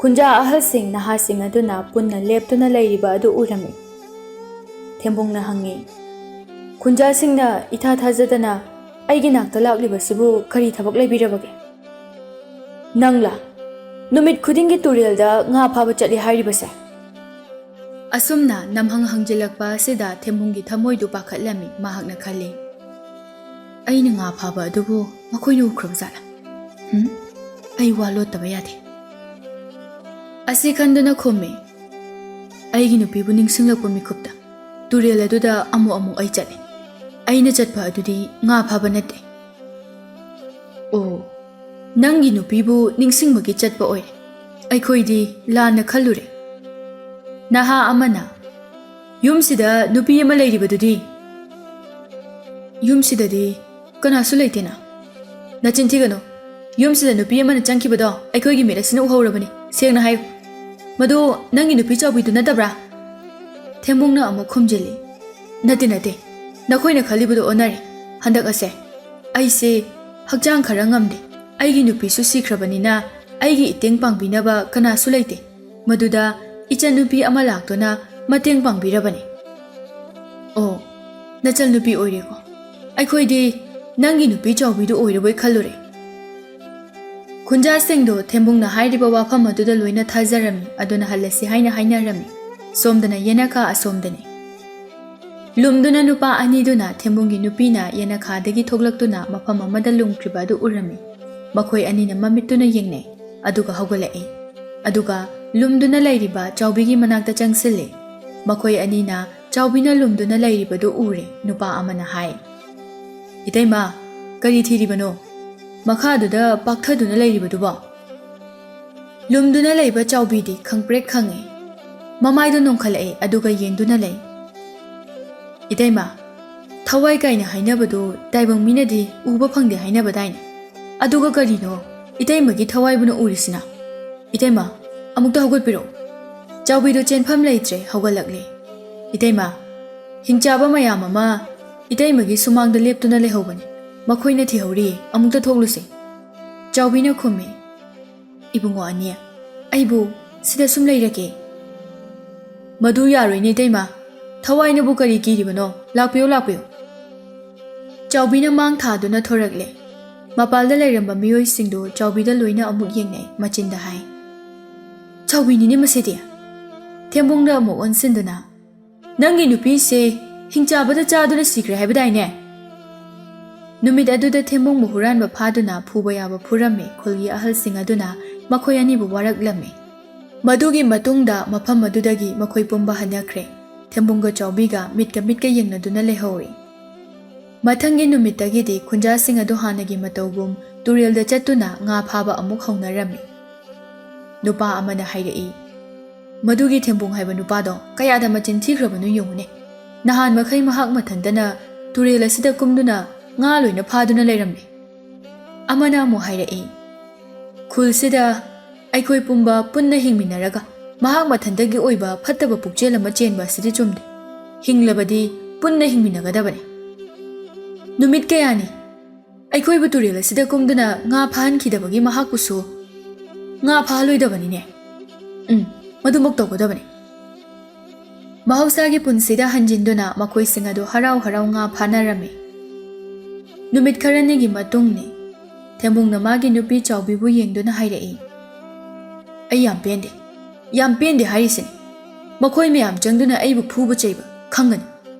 ꯈꯨꯟꯖꯥ ꯑꯍꯜꯁꯤꯡ ꯅꯍꯥꯁꯤꯡ ꯑꯗꯨꯅ ꯄꯨꯟꯅ ꯂꯦꯞꯇꯨꯅ ꯂꯩꯔꯤꯕ ꯑꯗꯨ ꯎꯔꯝꯃꯤ꯫ ꯊꯦꯝꯕꯨꯡꯅ ꯍꯪꯉꯤ, ꯈꯨꯟꯖꯥꯁꯤꯡꯅ ꯏꯊꯥ ꯊꯥꯖꯗꯅ ꯑꯩꯒꯤ ꯅꯥꯛꯇ ꯂꯥꯛꯂꯤꯕꯁꯤꯕꯨ ꯀꯔꯤ ꯊꯕꯛ ꯂꯩꯕꯤꯔꯕꯒꯦ? ꯅꯪꯂꯥ ꯅꯨꯃꯤꯠ ꯈꯨꯗꯤꯡꯒꯤ ꯇꯨꯔꯦꯜꯗ ꯉꯥ ꯐꯥꯕ ꯆꯠꯂꯤ ꯍꯥꯏꯔꯤꯕꯁꯦ? ꯑꯁꯨꯝꯅ ꯅꯝꯍꯪ ꯍꯪꯖꯤꯜꯂꯛꯄ ꯑꯁꯤꯗ ꯊꯦꯝꯕꯨꯡꯒꯤ ꯊꯃꯣꯏꯗꯨ ꯄꯥꯈꯠꯂꯝꯃꯤ꯫ ꯃꯍꯥꯛꯅ ꯈꯜꯂꯤ, ꯑꯩꯅ ꯉꯥ ꯐꯥꯕ ꯑꯗꯨꯕꯨ ꯃꯈꯣꯏꯅ ꯎꯈ꯭ꯔꯕ ꯖꯥꯠꯂꯥ? ꯑꯩ ꯋꯥ ꯂꯣꯠꯇꯕ ꯌꯥꯗꯦ꯫ ꯑꯁꯤ ꯈꯟꯗꯨꯅ ꯈꯨꯝꯃꯤ, ꯑꯩꯒꯤ ꯅꯨꯄꯤꯕꯨ ꯅꯤꯡꯁꯤꯡꯂꯛꯄ ꯃꯤꯀꯨꯞꯇ ꯇꯨꯔꯦꯜ ꯑꯗꯨꯗ ꯑꯃꯨꯛ ꯑꯩ ꯆꯠꯂꯤ꯫ ꯑꯩꯅ ꯆꯠꯄ ꯑꯗꯨꯗꯤ ꯉꯥ ꯐꯥꯕ ꯅꯠꯇꯦ꯫ ꯑꯣ, ꯅꯪꯒꯤ ꯅꯨꯄꯤꯕꯨ ꯅꯤꯡꯁꯤꯡꯕꯒꯤ ꯆꯠꯄ ꯑꯣꯏꯔꯦ, ꯑꯩꯈꯣꯏꯗꯤ ꯂꯥꯟꯅ ꯈꯜꯂꯨꯔꯦ꯫ ꯅꯍꯥ ꯑꯃꯅ, ꯌꯨꯝꯁꯤꯗ ꯅꯨꯄꯤ ꯑꯃ ꯂꯩꯔꯤꯕꯗꯨꯗꯤ? ꯌꯨꯝꯁꯤꯗꯗꯤ ꯀꯅꯥꯁꯨ ꯂꯩꯇꯦꯅ꯫ ꯅꯆꯤꯟ ꯊꯤꯒꯅꯨ, ꯌꯨꯝꯁꯤꯗ ꯅꯨꯄꯤ ꯑꯃꯅ ꯆꯪꯈꯤꯕꯗꯣ ꯑꯩꯈꯣꯏꯒꯤ ꯃꯤꯠ ꯑꯁꯤꯅ ꯎꯍꯧꯔꯕꯅꯤ, ꯁꯦꯡꯅ ꯍꯥꯏꯌꯨ, ꯃꯗꯨ ꯅꯪꯒꯤ ꯅꯨꯄꯤ ꯆꯥꯎꯕꯤꯗꯨ ꯅꯠꯇꯕ꯭ꯔꯥ? ꯊꯦꯝꯕꯨꯡꯅ ꯑꯃꯨꯛ ꯈꯨꯝꯖꯤꯜꯂꯤ, ꯅꯠꯇꯦ, ꯅꯈꯣꯏꯅ ꯈꯜꯂꯤꯕꯗꯨ ꯑꯣꯟꯅꯔꯦ꯫ ꯍꯟꯗꯛ ꯑꯁꯦ ꯑꯩꯁꯦ ꯍꯛꯆꯥꯡ ꯈꯔ ꯉꯝꯗꯦ, ꯑꯩꯒꯤ ꯅꯨꯄꯤꯁꯨ ꯁꯤꯈ꯭ꯔꯕꯅꯤꯅ ꯑꯩꯒꯤ ꯏꯇꯦꯡ ꯄꯥꯡꯕꯤꯅꯕ ꯀꯅꯥꯁꯨ ꯂꯩꯇꯦ, ꯃꯗꯨꯗ ꯏꯆꯟꯅꯨꯄꯤ ꯑꯃ ꯂꯥꯛꯇꯨꯅ ꯃꯇꯦꯡ ꯄꯥꯡꯕꯤꯔꯕꯅꯤ꯫ ꯑꯣ, ꯅꯆꯜ ꯅꯨꯄꯤ ꯑꯣꯏꯔꯦꯀꯣ, ꯑꯩꯈꯣꯏꯗꯤ ꯅꯪꯒꯤ ꯅꯨꯄꯤ ꯆꯥꯎꯕꯤꯗꯨ ꯑꯣꯏꯔꯕꯣꯏ ꯈꯜꯂꯨꯔꯦ꯫ ꯈꯨꯟꯖꯥꯁꯤꯡꯗꯣ ꯊꯦꯝꯕꯨꯡꯅ ꯍꯥꯏꯔꯤꯕ ꯋꯥꯐꯝ ꯑꯗꯨꯗ ꯂꯣꯏꯅ ꯊꯥꯖꯔꯝꯃꯤ, ꯑꯗꯨꯅ ꯍꯜꯂꯁꯤ ꯍꯥꯏꯅ ꯍꯥꯏꯅꯔꯝꯃꯤ꯫ ꯁꯣꯝꯗꯅ ꯌꯦꯅꯈꯥ ꯑꯁꯣꯝꯗꯅꯤ꯫ ꯂꯨꯝꯗꯨꯅ ꯅꯨꯄꯥ ꯑꯅꯤꯗꯨꯅ ꯊꯦꯝꯕꯨꯡꯒꯤ ꯅꯨꯄꯤꯅ ꯌꯦꯅꯈꯥꯗꯒꯤ ꯊꯣꯛꯂꯛꯇꯨꯅ ꯃꯐꯝ ꯑꯃꯗ ꯂꯨꯝꯈ꯭ꯔꯤꯕ ꯑꯗꯨ ꯎꯔꯝꯃꯤ꯫ ꯃꯈꯣꯏ ꯑꯅꯤꯅ ꯃꯃꯤꯠꯇꯨꯅ ꯌꯦꯡꯅꯩ, ꯑꯗꯨꯒ ꯍꯧꯒꯠꯂꯛꯏ, ꯑꯗꯨꯒ ꯂꯨꯝꯗꯨꯅ ꯂꯩꯔꯤꯕ ꯆꯥꯎꯕꯤꯒꯤ ꯃꯅꯥꯛꯇ ꯆꯪꯁꯤꯜꯂꯤ꯫ ꯃꯈꯣꯏ ꯑꯅꯤꯅ ꯆꯥꯎꯕꯤꯅ ꯂꯨꯝꯗꯨꯅ ꯂꯩꯔꯤꯕꯗꯨ ꯎꯔꯦ꯫ ꯅꯨꯄꯥ ꯑꯃꯅ ꯍꯥꯏ, ꯏꯇꯩꯃ, ꯀꯔꯤ ꯊꯤꯔꯤꯕꯅꯣ ꯃꯈꯥꯗꯨꯗ ꯄꯥꯛꯊꯗꯨꯅ ꯂꯩꯔꯤꯕꯗꯨꯕꯣ? ꯂꯨꯝꯗꯨꯅ ꯂꯩꯕ ꯆꯥꯎꯕꯤꯗꯤ ꯈꯪꯄ꯭ꯔꯦꯛ ꯈꯪꯉꯤ꯫ ꯃꯃꯥꯏꯗꯨ ꯅꯣꯡꯈꯠꯂꯛꯏ, ꯑꯗꯨꯒ ꯌꯦꯡꯗꯨꯅ ꯂꯩ꯫ ꯏꯇꯩꯃ, ꯊꯋꯥꯏ ꯀꯥꯏꯅ ꯍꯥꯏꯅꯕꯗꯨ ꯇꯥꯏꯕꯪ ꯃꯤꯅꯗꯤ ꯎꯕ ꯐꯪꯗꯦ ꯍꯥꯏꯅꯕꯗꯥꯏꯅꯦ, ꯑꯗꯨꯒ ꯀꯔꯤꯅꯣ ꯏꯇꯩꯃꯒꯤ ꯊꯋꯥꯏꯕꯨꯅ ꯎꯔꯤꯁꯤꯅ? ꯏꯇꯩꯃ, ꯑꯃꯨꯛꯇ ꯍꯧꯒꯠꯄꯤꯔꯛꯎ꯫ ꯆꯥꯎꯕꯤꯗꯨ ꯆꯦꯟꯐꯝ ꯂꯩꯇ꯭ꯔꯦ, ꯍꯧꯒꯠꯂꯛꯂꯦ꯫ ꯏꯇꯩꯃ, ꯍꯤꯡꯆꯥꯕ ꯃꯌꯥꯝ ꯑꯃ ꯏꯇꯩꯃꯒꯤ ꯁꯨꯃꯥꯡꯗ ꯂꯦꯞꯇꯨꯅ ꯂꯩꯍꯧꯕꯅꯤ, ꯃꯈꯣꯏꯅ ꯊꯤꯍꯧꯔꯤꯌꯦ, ꯑꯃꯨꯛꯇ ꯊꯣꯛꯂꯨꯁꯤ꯫ ꯆꯥꯎꯕꯤꯅ ꯈꯨꯝꯃꯤ, ꯏꯕꯨꯡꯉꯣ ꯑꯅꯤ, ꯑꯩꯕꯨ ꯁꯤꯗ ꯁꯨꯝ ꯂꯩꯔꯒꯦ꯫ ꯃꯗꯨ ꯌꯥꯔꯣꯏꯅꯦ ꯏꯇꯩꯃ, ꯊꯋꯥꯏꯅꯕꯨ ꯀꯔꯤ ꯀꯤꯔꯤꯕꯅꯣ, ꯂꯥꯛꯄꯤꯌꯨ꯫ ꯆꯥꯎꯕꯤꯅ ꯃꯥꯡ ꯊꯥꯗꯨꯅ ꯊꯣꯔꯛꯂꯦ꯫ ꯃꯄꯥꯜꯗ ꯂꯩꯔꯝꯕ ꯃꯤꯑꯣꯏꯁꯤꯡꯗꯨ ꯆꯥꯎꯕꯤꯗ ꯂꯣꯏꯅ ꯑꯃꯨꯛ ꯌꯦꯡꯅꯩ꯫ ꯃꯆꯤꯟꯗ ꯍꯥꯏ, ꯆꯥꯎꯕꯤꯅꯤꯅꯦ ꯃꯁꯤꯗꯤ꯫ ꯊꯦꯝꯕꯨꯡꯅ ꯑꯃꯨꯛ ꯑꯣꯟꯁꯤꯟꯗꯨꯅ, ꯅꯪꯒꯤ ꯅꯨꯄꯤꯁꯦ ꯍꯤꯡꯆꯥꯕꯗ ꯆꯥꯗꯨꯅ ꯁꯤꯈ꯭ꯔꯦ ꯍꯥꯏꯕꯗꯥꯏꯅꯦ? ꯅꯨꯃꯤꯠ ꯑꯗꯨꯗ ꯊꯦꯝꯕꯨꯡꯕꯨ ꯍꯨꯔꯥꯟꯕ ꯐꯥꯗꯨꯅ ꯐꯨꯕ ꯌꯥꯕ ꯐꯨꯔꯝꯃꯤ꯫ ꯈꯨꯜꯒꯤ ꯑꯍꯜꯁꯤꯡ ꯑꯗꯨꯅ ꯃꯈꯣꯏ ꯑꯅꯤꯕꯨ ꯋꯥꯔꯛꯂꯝꯃꯤ꯫ ꯃꯗꯨꯒꯤ ꯃꯇꯨꯡꯗ ꯃꯐꯝ ꯑꯗꯨꯗꯒꯤ ꯃꯈꯣꯏ ꯄꯨꯝꯕ ꯍꯟꯅꯈ꯭ꯔꯦ꯫ ꯊꯦꯝꯕꯨꯡꯒ ꯆꯥꯎꯕꯤꯒ ꯃꯤꯠꯀ ꯌꯦꯡꯅꯗꯨꯅ ꯂꯩꯍꯧꯔꯤ꯫ ꯃꯊꯪꯒꯤ ꯅꯨꯃꯤꯠꯇꯒꯤꯗꯤ ꯈꯨꯟꯖꯥꯁꯤꯡ ꯑꯗꯨ ꯍꯥꯟꯅꯒꯤ ꯃꯇꯧꯒꯨꯝ ꯇꯨꯔꯦꯜꯗ ꯆꯠꯇꯨꯅ ꯉꯥ ꯐꯥꯕ ꯑꯃꯨꯛ ꯍꯧꯅꯔꯝꯃꯤ꯫ ꯅꯨꯄꯥ ꯑꯃꯅ ꯍꯥꯏꯔꯛꯏ, ꯃꯗꯨꯒꯤ ꯊꯦꯝꯕꯨꯡ ꯍꯥꯏꯕ ꯅꯨꯄꯥꯗꯣ ꯀꯌꯥꯗ ꯃꯆꯤꯟ ꯊꯤꯈ꯭ꯔꯕꯅꯣ ꯌꯦꯡꯉꯨꯅꯦ, ꯅꯍꯥꯟ ꯃꯈꯩ ꯃꯍꯥꯛ ꯃꯊꯟꯇꯅ ꯇꯨꯔꯦꯜ ꯑꯁꯤꯗ ꯀꯨꯝꯗꯨꯅ ꯉꯥ ꯂꯣꯏꯅ ꯐꯥꯗꯨꯅ ꯂꯩꯔꯝꯃꯤ꯫ ꯑꯃꯅ ꯑꯃꯨꯛ ꯍꯥꯏꯔꯛꯏ, ꯈꯨꯜꯁꯤꯗ ꯑꯩꯈꯣꯏ ꯄꯨꯝꯕ ꯄꯨꯟꯅ ꯍꯤꯡꯃꯤꯟꯅꯔꯒ ꯃꯍꯥꯛ ꯃꯊꯟꯇꯒꯤ ꯑꯣꯏꯕ ꯐꯠꯇꯕ ꯄꯨꯛꯆꯦꯜ ꯑꯃ ꯆꯦꯟꯕ ꯑꯁꯤꯗꯤ ꯆꯨꯝꯗꯦ, ꯍꯤꯡꯂꯕꯗꯤ ꯄꯨꯟꯅ ꯍꯤꯡꯃꯤꯟꯅꯒꯗꯕꯅꯤ꯫ ꯅꯨꯃꯤꯠ ꯀꯌꯥꯅꯤ ꯑꯩꯈꯣꯏꯕꯨ ꯇꯨꯔꯦꯜ ꯑꯁꯤꯗ ꯀꯨꯝꯗꯨꯅ ꯉꯥ ꯐꯥꯍꯟꯈꯤꯗꯕꯒꯤ ꯃꯍꯥꯛꯄꯨꯁꯨ ꯉꯥ ꯐꯥꯍꯜꯂꯣꯏꯗꯕꯅꯤꯅꯦ꯫ ꯃꯗꯨꯃꯛ ꯇꯧꯒꯗꯕꯅꯤ꯫ ꯃꯍꯧꯁꯥꯒꯤ ꯄꯨꯟꯁꯤꯗ ꯍꯟꯖꯤꯟꯗꯨꯅ ꯃꯈꯣꯏꯁꯤꯡ ꯑꯗꯨ ꯍꯔꯥꯎ ꯉꯥ ꯐꯥꯅꯔꯝꯃꯤ꯫ ꯅꯨꯃꯤꯠ ꯈꯔꯅꯤꯒꯤ ꯃꯇꯨꯡꯅꯤ꯫ ꯊꯦꯝꯕꯨꯡꯅ ꯃꯥꯒꯤ ꯅꯨꯄꯤ ꯆꯥꯎꯕꯤꯕꯨ ꯌꯦꯡꯗꯨꯅ ꯍꯥꯏꯔꯛꯏ, ꯑꯩ ꯌꯥꯝ ꯄꯦꯟꯗꯦ ꯍꯥꯏꯔꯤꯁꯤꯅꯤ, ꯃꯈꯣꯏ ꯃꯌꯥꯝ ꯆꯪꯗꯨꯅ ꯑꯩꯕꯨ ꯐꯨꯕ ꯆꯩꯕ ꯈꯪꯒꯅꯤ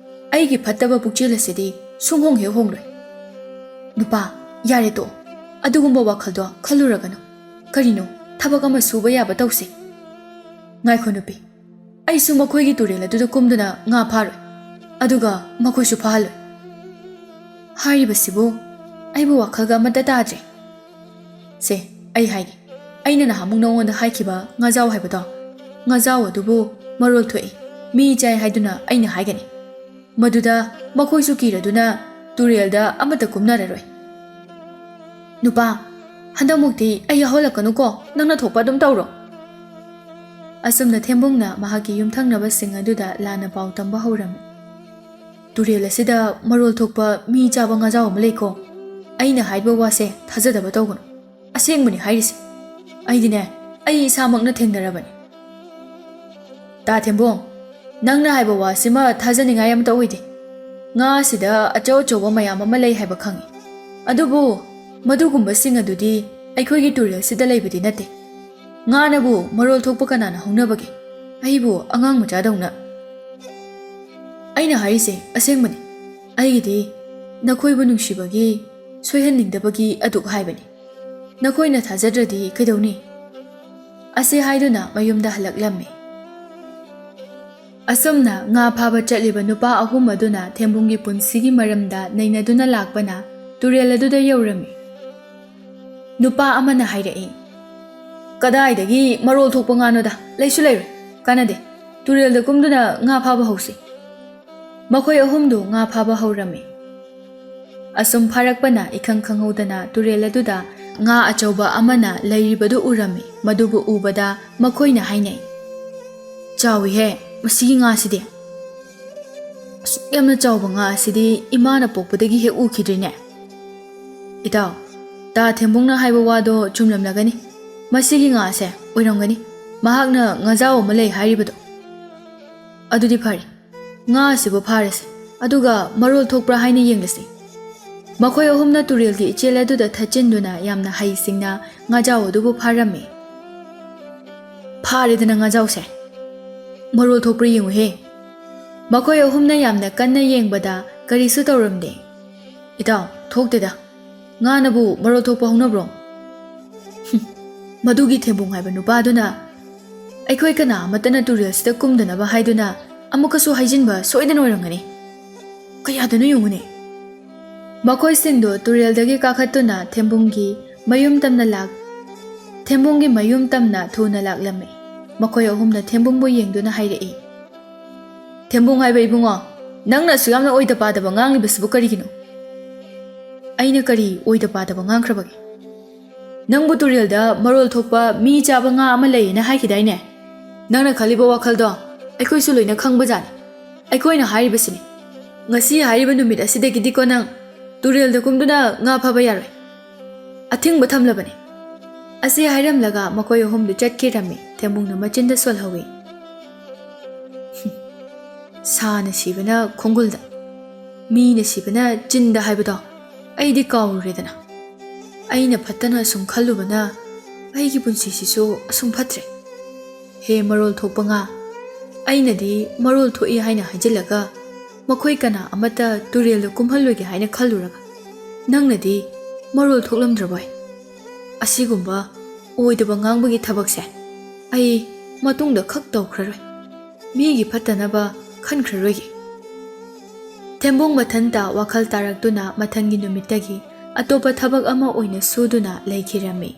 ꯑꯩꯒꯤ ꯐꯠꯇꯕ ꯄꯨꯛꯆꯦꯜ ꯑꯁꯤꯗꯤ ꯁꯨꯡꯍꯣꯡ ꯍꯦꯛ ꯍꯣꯡꯂꯣꯏ ꯅꯨꯄꯥ ꯌꯥꯔꯦ ꯇꯣ ꯑꯗꯨꯒꯨꯝꯕ ꯋꯥꯈꯜꯗꯣ ꯈꯜꯂꯨꯔꯒꯅꯨ ꯀꯔꯤꯅꯣ ꯊꯕꯛ ꯑꯃ ꯁꯨꯕ ꯌꯥꯕ ꯇꯧꯁꯤ ꯉꯥꯏꯈꯣ ꯅꯨꯄꯤ ꯑꯩꯁꯨ ꯃꯈꯣꯏꯒꯤ ꯇꯨꯔꯦꯜ ꯑꯗꯨꯗ ꯀꯨꯝꯗꯨꯅ ꯉꯥ ꯐꯥꯔꯣꯏ ꯑꯗꯨꯒ ꯃꯈꯣꯏꯁꯨ ꯐꯥꯍꯜꯂꯣꯏ ꯍꯥꯏꯔꯤꯕꯁꯤꯕꯨ ꯑꯩꯕꯨ ꯋꯥꯈꯜꯒ ꯑꯃꯠꯇ ꯇꯥꯗ꯭ꯔꯦ ꯁꯦ ꯑꯩ ꯍꯥꯏꯒꯦ ꯑꯩꯅ ꯅꯍꯥꯟꯃꯨꯛ ꯅꯉꯣꯟꯗ ꯍꯥꯏꯈꯤꯕ ꯉꯥꯖꯥꯎ ꯍꯥꯏꯕꯗꯣ ꯉꯥꯖꯥꯎ ꯑꯗꯨꯕꯨ ꯃꯔꯣꯜ ꯊꯣꯛꯏ ꯃꯤ ꯆꯥꯏ ꯍꯥꯏꯗꯨꯅ ꯑꯩꯅ ꯍꯥꯏꯒꯅꯤ ꯃꯗꯨꯗ ꯃꯈꯣꯏꯁꯨ ꯀꯤꯔꯗꯨꯅ ꯇꯨꯔꯦꯜꯗ ꯑꯃꯠꯇ ꯀꯨꯝꯅꯔꯔꯣꯏ ꯅꯨꯄꯥ ꯍꯟꯗꯛꯃꯨꯛꯇꯤ ꯑꯩ ꯌꯥꯎꯍꯜꯂꯛꯀꯅꯨꯀꯣ ꯅꯪꯅ ꯊꯣꯛꯄ ꯑꯗꯨꯝ ꯇꯧꯔꯣ ꯑꯁꯨꯝꯅ ꯊꯦꯝꯕꯨꯡꯅ ꯃꯍꯥꯛꯀꯤ ꯌꯨꯝꯊꯪꯅꯕꯁꯤꯡ ꯑꯗꯨꯗ ꯂꯥꯟꯅ ꯄꯥꯎ ꯇꯝꯕ ꯍꯧꯔꯝꯃꯤ ꯇꯨꯔꯦꯜ ꯑꯁꯤꯗ ꯃꯔꯣꯜ ꯊꯣꯛꯄ ꯃꯤ ꯆꯥꯕ ꯉꯥꯖꯥꯎ ꯑꯃ ꯂꯩꯀꯣ ꯑꯩꯅ ꯍꯥꯏꯕ ꯋꯥꯁꯦ ꯊꯥꯖꯗꯕ ꯇꯧꯒꯅꯨ ꯑꯁꯦꯡꯕꯅꯤ ꯍꯥꯏꯔꯤꯁꯦ ꯑꯩꯗꯤꯅꯦ ꯑꯩ ꯏꯁꯥꯃꯛꯅ ꯊꯦꯡꯅꯔꯕꯅꯤ ꯇꯥ ꯊꯦꯝꯕꯣꯡ ꯅꯪꯅ ꯍꯥꯏꯕ ꯋꯥꯁꯤꯃ ꯊꯥꯖꯅꯤꯡꯉꯥꯏ ꯑꯃꯇ ꯑꯣꯏꯗꯦ ꯉꯥ ꯑꯁꯤꯗ ꯑꯆꯧ ꯑꯆꯧꯕ ꯃꯌꯥꯝ ꯑꯃ ꯂꯩ ꯍꯥꯏꯕ ꯈꯪꯉꯤ ꯑꯗꯨꯕꯨ ꯃꯗꯨꯒꯨꯝꯕꯁꯤꯡ ꯑꯗꯨꯗꯤ ꯑꯩꯈꯣꯏꯒꯤ ꯇꯨꯔꯦꯜꯁꯤꯗ ꯂꯩꯕꯗꯤ ꯅꯠꯇꯦ ꯉꯥꯅꯕꯨ ꯃꯔꯣꯜ ꯊꯣꯛꯄ ꯀꯅꯥꯅ ꯍꯧꯅꯕꯒꯦ ꯑꯩꯕꯨ ꯑꯉꯥꯡ ꯃꯆꯥꯗꯧꯅ ꯑꯩꯅ ꯍꯥꯏꯔꯤꯁꯦ ꯑꯁꯦꯡꯕꯅꯤ ꯑꯩꯒꯤꯗꯤ ꯅꯈꯣꯏꯕꯨ ꯅꯨꯡꯁꯤꯕꯒꯤ ꯁꯣꯏꯍꯟꯅꯤꯡꯗꯕꯒꯤ ꯑꯗꯨꯛ ꯍꯥꯏꯕꯅꯤ ꯅꯈꯣꯏꯅ ꯊꯥꯖꯗ꯭ꯔꯗꯤ ꯀꯩꯗꯧꯅꯤ ꯑꯁꯤ ꯍꯥꯏꯗꯨꯅ ꯃꯌꯨꯝꯗ ꯍꯜꯂꯛꯂꯝꯃꯤ ꯑꯁꯨꯝꯅ ꯉꯥ ꯐꯥꯕ ꯆꯠꯂꯤꯕ ꯅꯨꯄꯥ ꯑꯍꯨꯝ ꯑꯗꯨꯅ ꯊꯦꯝꯕꯨꯡꯒꯤ ꯄꯨꯟꯁꯤꯒꯤ ꯃꯔꯝꯗ ꯅꯩꯅꯗꯨꯅ ꯂꯥꯛꯄꯅ ꯇꯨꯔꯦꯜ ꯑꯗꯨꯗ ꯌꯧꯔꯝꯃꯤ ꯅꯨꯄꯥ ꯑꯃꯅ ꯍꯥꯏꯔꯛꯏ ꯀꯗꯥꯏꯗꯒꯤ ꯃꯔꯣꯜ ꯊꯣꯛꯄ ꯉꯥꯅꯣꯗ ꯂꯩꯁꯨ ꯂꯩꯔꯣꯏ ꯀꯥꯟꯅꯗꯦ ꯇꯨꯔꯦꯜꯗ ꯀꯨꯝꯗꯨꯅ ꯉꯥ ꯐꯥꯕ ꯍꯧꯁꯤ ꯃꯈꯣꯏ ꯑꯍꯨꯝꯗꯨ ꯉꯥ ꯐꯥꯕ ꯍꯧꯔꯝꯃꯤ ꯑꯁꯨꯝ ꯐꯥꯔꯛꯄꯅ ꯏꯈꯪ ꯈꯪꯍꯧꯗꯅ ꯇꯨꯔꯦꯜ ꯑꯗꯨꯗ ꯉꯥ ꯑꯆꯧꯕ ꯑꯃꯅ ꯂꯩꯔꯤꯕꯗꯨ ꯎꯔꯝꯃꯤ ꯃꯗꯨꯕꯨ ꯎꯕꯗ ꯃꯈꯣꯏꯅ ꯍꯥꯏꯅꯩ ꯆꯥꯎꯏꯍꯦ ꯃꯁꯤꯒꯤ ꯉꯥꯁꯤꯗꯤ ꯑꯁꯨꯛ ꯌꯥꯝꯅ ꯆꯥꯎꯕ ꯉꯥ ꯑꯁꯤꯗꯤ ꯏꯃꯥꯅ ꯄꯣꯛꯄꯗꯒꯤ ꯍꯦꯛ ꯎꯈꯤꯗ꯭ꯔꯤꯅꯦ ꯏꯇꯥꯎ ꯇꯥ ꯊꯦꯝꯕꯨꯡꯅ ꯍꯥꯏꯕ ꯋꯥꯗꯣ ꯆꯨꯝꯂꯝꯂꯒꯅꯤ ꯃꯁꯤꯒꯤ ꯉꯥꯁꯦ ꯑꯣꯏꯔꯝꯒꯅꯤ ꯃꯍꯥꯛꯅ ꯉꯥꯖꯥꯎ ꯑꯃ ꯂꯩ ꯍꯥꯏꯔꯤꯕꯗꯣ ꯑꯗꯨꯗꯤ ꯐꯔꯦ ꯉꯥ ꯑꯁꯤꯕꯨ ꯐꯥꯔꯁꯤ ꯑꯗꯨꯒ ꯃꯔꯣꯜ ꯊꯣꯛꯄ꯭ꯔꯥ ꯍꯥꯏꯅ ꯌꯦꯡꯂꯁꯤ ꯃꯈꯣꯏ ꯑꯍꯨꯝꯅ ꯇꯨꯔꯦꯜꯒꯤ ꯏꯆꯦꯜ ꯑꯗꯨꯗ ꯊꯠꯆꯤꯟꯗꯨꯅ ꯌꯥꯝꯅ ꯍꯩꯁꯤꯡꯅ ꯉꯥꯖꯥꯎ ꯑꯗꯨꯕꯨ ꯐꯥꯔꯝꯃꯤ ꯐꯥꯔꯦꯗꯅ ꯉꯥꯖꯥꯎꯁꯦ ꯃꯔꯣꯜ ꯊꯣꯛꯄ꯭ꯔꯥ ꯌꯦꯡꯉꯨꯍꯦ ꯃꯈꯣꯏ ꯑꯍꯨꯝꯅ ꯌꯥꯝꯅ ꯀꯟꯅ ꯌꯦꯡꯕꯗ ꯀꯔꯤꯁꯨ ꯇꯧꯔꯝꯗꯦ ꯏꯇꯥꯎ ꯊꯣꯛꯇꯦꯗ ꯉꯥꯅꯕꯨ ꯃꯔꯣꯜ ꯊꯣꯛꯄ ꯍꯧꯅꯕ꯭ꯔꯣ ꯃꯗꯨꯒꯤ ꯊꯦꯝꯕꯨꯡ ꯍꯥꯏꯕ ꯅꯨꯄꯥꯗꯨꯅ ꯑꯩꯈꯣꯏ ꯀꯅꯥ ꯑꯃꯠꯇꯅ ꯇꯨꯔꯦꯜꯁꯤꯗ ꯀꯨꯝꯗꯅꯕ ꯍꯥꯏꯗꯨꯅ ꯑꯃꯨꯛꯀꯁꯨ ꯍꯥꯏꯖꯤꯟꯕ ꯁꯣꯏꯗꯅ ꯑꯣꯏꯔꯝꯒꯅꯤ ꯀꯌꯥꯗꯅꯣ ꯌꯦꯡꯉꯨꯅꯦ ꯃꯈꯣꯏꯁꯤꯡꯗꯨ ꯇꯨꯔꯦꯜꯗꯒꯤ ꯀꯥꯈꯠꯇꯨꯅ ꯊꯦꯝꯕꯨꯡꯒꯤ ꯃꯌꯨꯝ ꯇꯝꯅ ꯊꯨꯅ ꯂꯥꯛꯂꯝꯃꯤ ꯃꯈꯣꯏ ꯑꯍꯨꯝꯅ ꯊꯦꯝꯕꯨꯡꯕꯨ ꯌꯦꯡꯗꯨꯅ ꯍꯥꯏꯔꯛꯏ ꯊꯦꯝꯕꯨꯡ ꯍꯥꯏꯕ ꯏꯕꯨꯡꯉꯣ ꯅꯪꯅ ꯑꯁꯨꯛ ꯌꯥꯝꯅ ꯑꯣꯏꯗ ꯄꯥꯗꯕ ꯉꯥꯡꯂꯤꯕꯁꯤꯕꯨ ꯀꯔꯤꯒꯤꯅꯣ ꯑꯩꯅ ꯀꯔꯤ ꯑꯣꯏꯗ ꯄꯥꯗꯕ ꯉꯥꯡꯈ꯭ꯔꯕꯒꯦ ꯅꯪꯕꯨ ꯇꯨꯔꯦꯜꯗ ꯃꯔꯣꯜ ꯊꯣꯛꯄ ꯃꯤ ꯆꯥꯕ ꯉꯥ ꯑꯃ ꯂꯩꯌꯦꯅ ꯍꯥꯏꯈꯤꯗꯥꯏꯅꯦ ꯅꯪꯅ ꯈꯜꯂꯤꯕ ꯋꯥꯈꯜꯗꯣ ꯑꯩꯈꯣꯏꯁꯨ ꯂꯣꯏꯅ ꯈꯪꯕꯖꯥꯠꯅꯤ ꯑꯩꯈꯣꯏꯅ ꯍꯥꯏꯔꯤꯕꯁꯤꯅꯤ ꯉꯁꯤ ꯍꯥꯏꯔꯤꯕ ꯅꯨꯃꯤꯠ ꯑꯁꯤꯗꯒꯤꯗꯤꯀꯣ ꯅꯪ ꯇꯨꯔꯦꯜꯗ ꯀꯨꯝꯗꯨꯅ ꯉꯥ ꯐꯥꯕ ꯌꯥꯔꯣꯏ ꯑꯊꯤꯡꯕ ꯊꯝꯂꯕꯅꯤ ꯑꯁꯤ ꯍꯥꯏꯔꯝꯂꯒ ꯃꯈꯣꯏ ꯑꯍꯨꯝꯗꯨ ꯆꯠꯈꯤꯔꯝꯃꯤ ꯊꯦꯝꯕꯨꯡꯅ ꯃꯆꯤꯟꯗ ꯁꯣꯜꯍꯧꯏ ꯁꯥꯅ ꯁꯤꯕꯅ ꯈꯣꯡꯒꯨꯜꯗ ꯃꯤꯅ ꯁꯤꯕꯅ ꯆꯤꯟꯗ ꯍꯥꯏꯕꯗꯣ ꯑꯩꯗꯤ ꯀꯥꯎꯔꯨꯔꯦꯗꯅ ꯑꯩꯅ ꯐꯠꯇꯅ ꯑꯁꯨꯝ ꯈꯜꯂꯨꯕꯅ ꯑꯩꯒꯤ ꯄꯨꯟꯁꯤꯁꯤꯁꯨ ꯑꯁꯨꯝ ꯐꯠꯇ꯭ꯔꯦ ꯍꯦ ꯃꯔꯣꯜ ꯊꯣꯛꯄ ꯉꯥ ꯑꯩꯅꯗꯤ ꯃꯔꯣꯜ ꯊꯣꯛꯏ ꯍꯥꯏꯅ ꯍꯥꯏꯖꯤꯜꯂꯒ ꯃꯈꯣꯏ ꯀꯅꯥ ꯑꯃꯠꯇ ꯇꯨꯔꯦꯜꯗ ꯀꯨꯝꯍꯜꯂꯣꯏꯒꯦ ꯍꯥꯏꯅ ꯈꯜꯂꯨꯔꯒ ꯅꯪꯅꯗꯤ ꯃꯔꯣꯜ ꯊꯣꯛꯂꯝꯗ꯭ꯔꯕꯣꯏ ꯑꯁꯤꯒꯨꯝꯕ ꯑꯣꯏꯗꯕ ꯉꯥꯡꯕꯒꯤ ꯊꯕꯛꯁꯦ ꯑꯩ ꯃꯇꯨꯡꯗ ꯈꯛ ꯇꯧꯈ꯭ꯔꯔꯣꯏ ꯃꯤꯒꯤ ꯐꯠꯇꯅꯕ ꯈꯟꯈ꯭ꯔꯔꯣꯏꯒꯦ ꯊꯦꯝꯕꯨꯡ ꯃꯊꯟꯇ ꯋꯥꯈꯜ ꯇꯥꯔꯛꯇꯨꯅ ꯃꯊꯪꯒꯤ ꯅꯨꯃꯤꯠꯇꯒꯤ ꯑꯇꯣꯞꯄ ꯊꯕꯛ ꯑꯃ ꯑꯣꯏꯅ ꯁꯨꯗꯨꯅ ꯂꯩꯈꯤꯔꯝꯃꯤ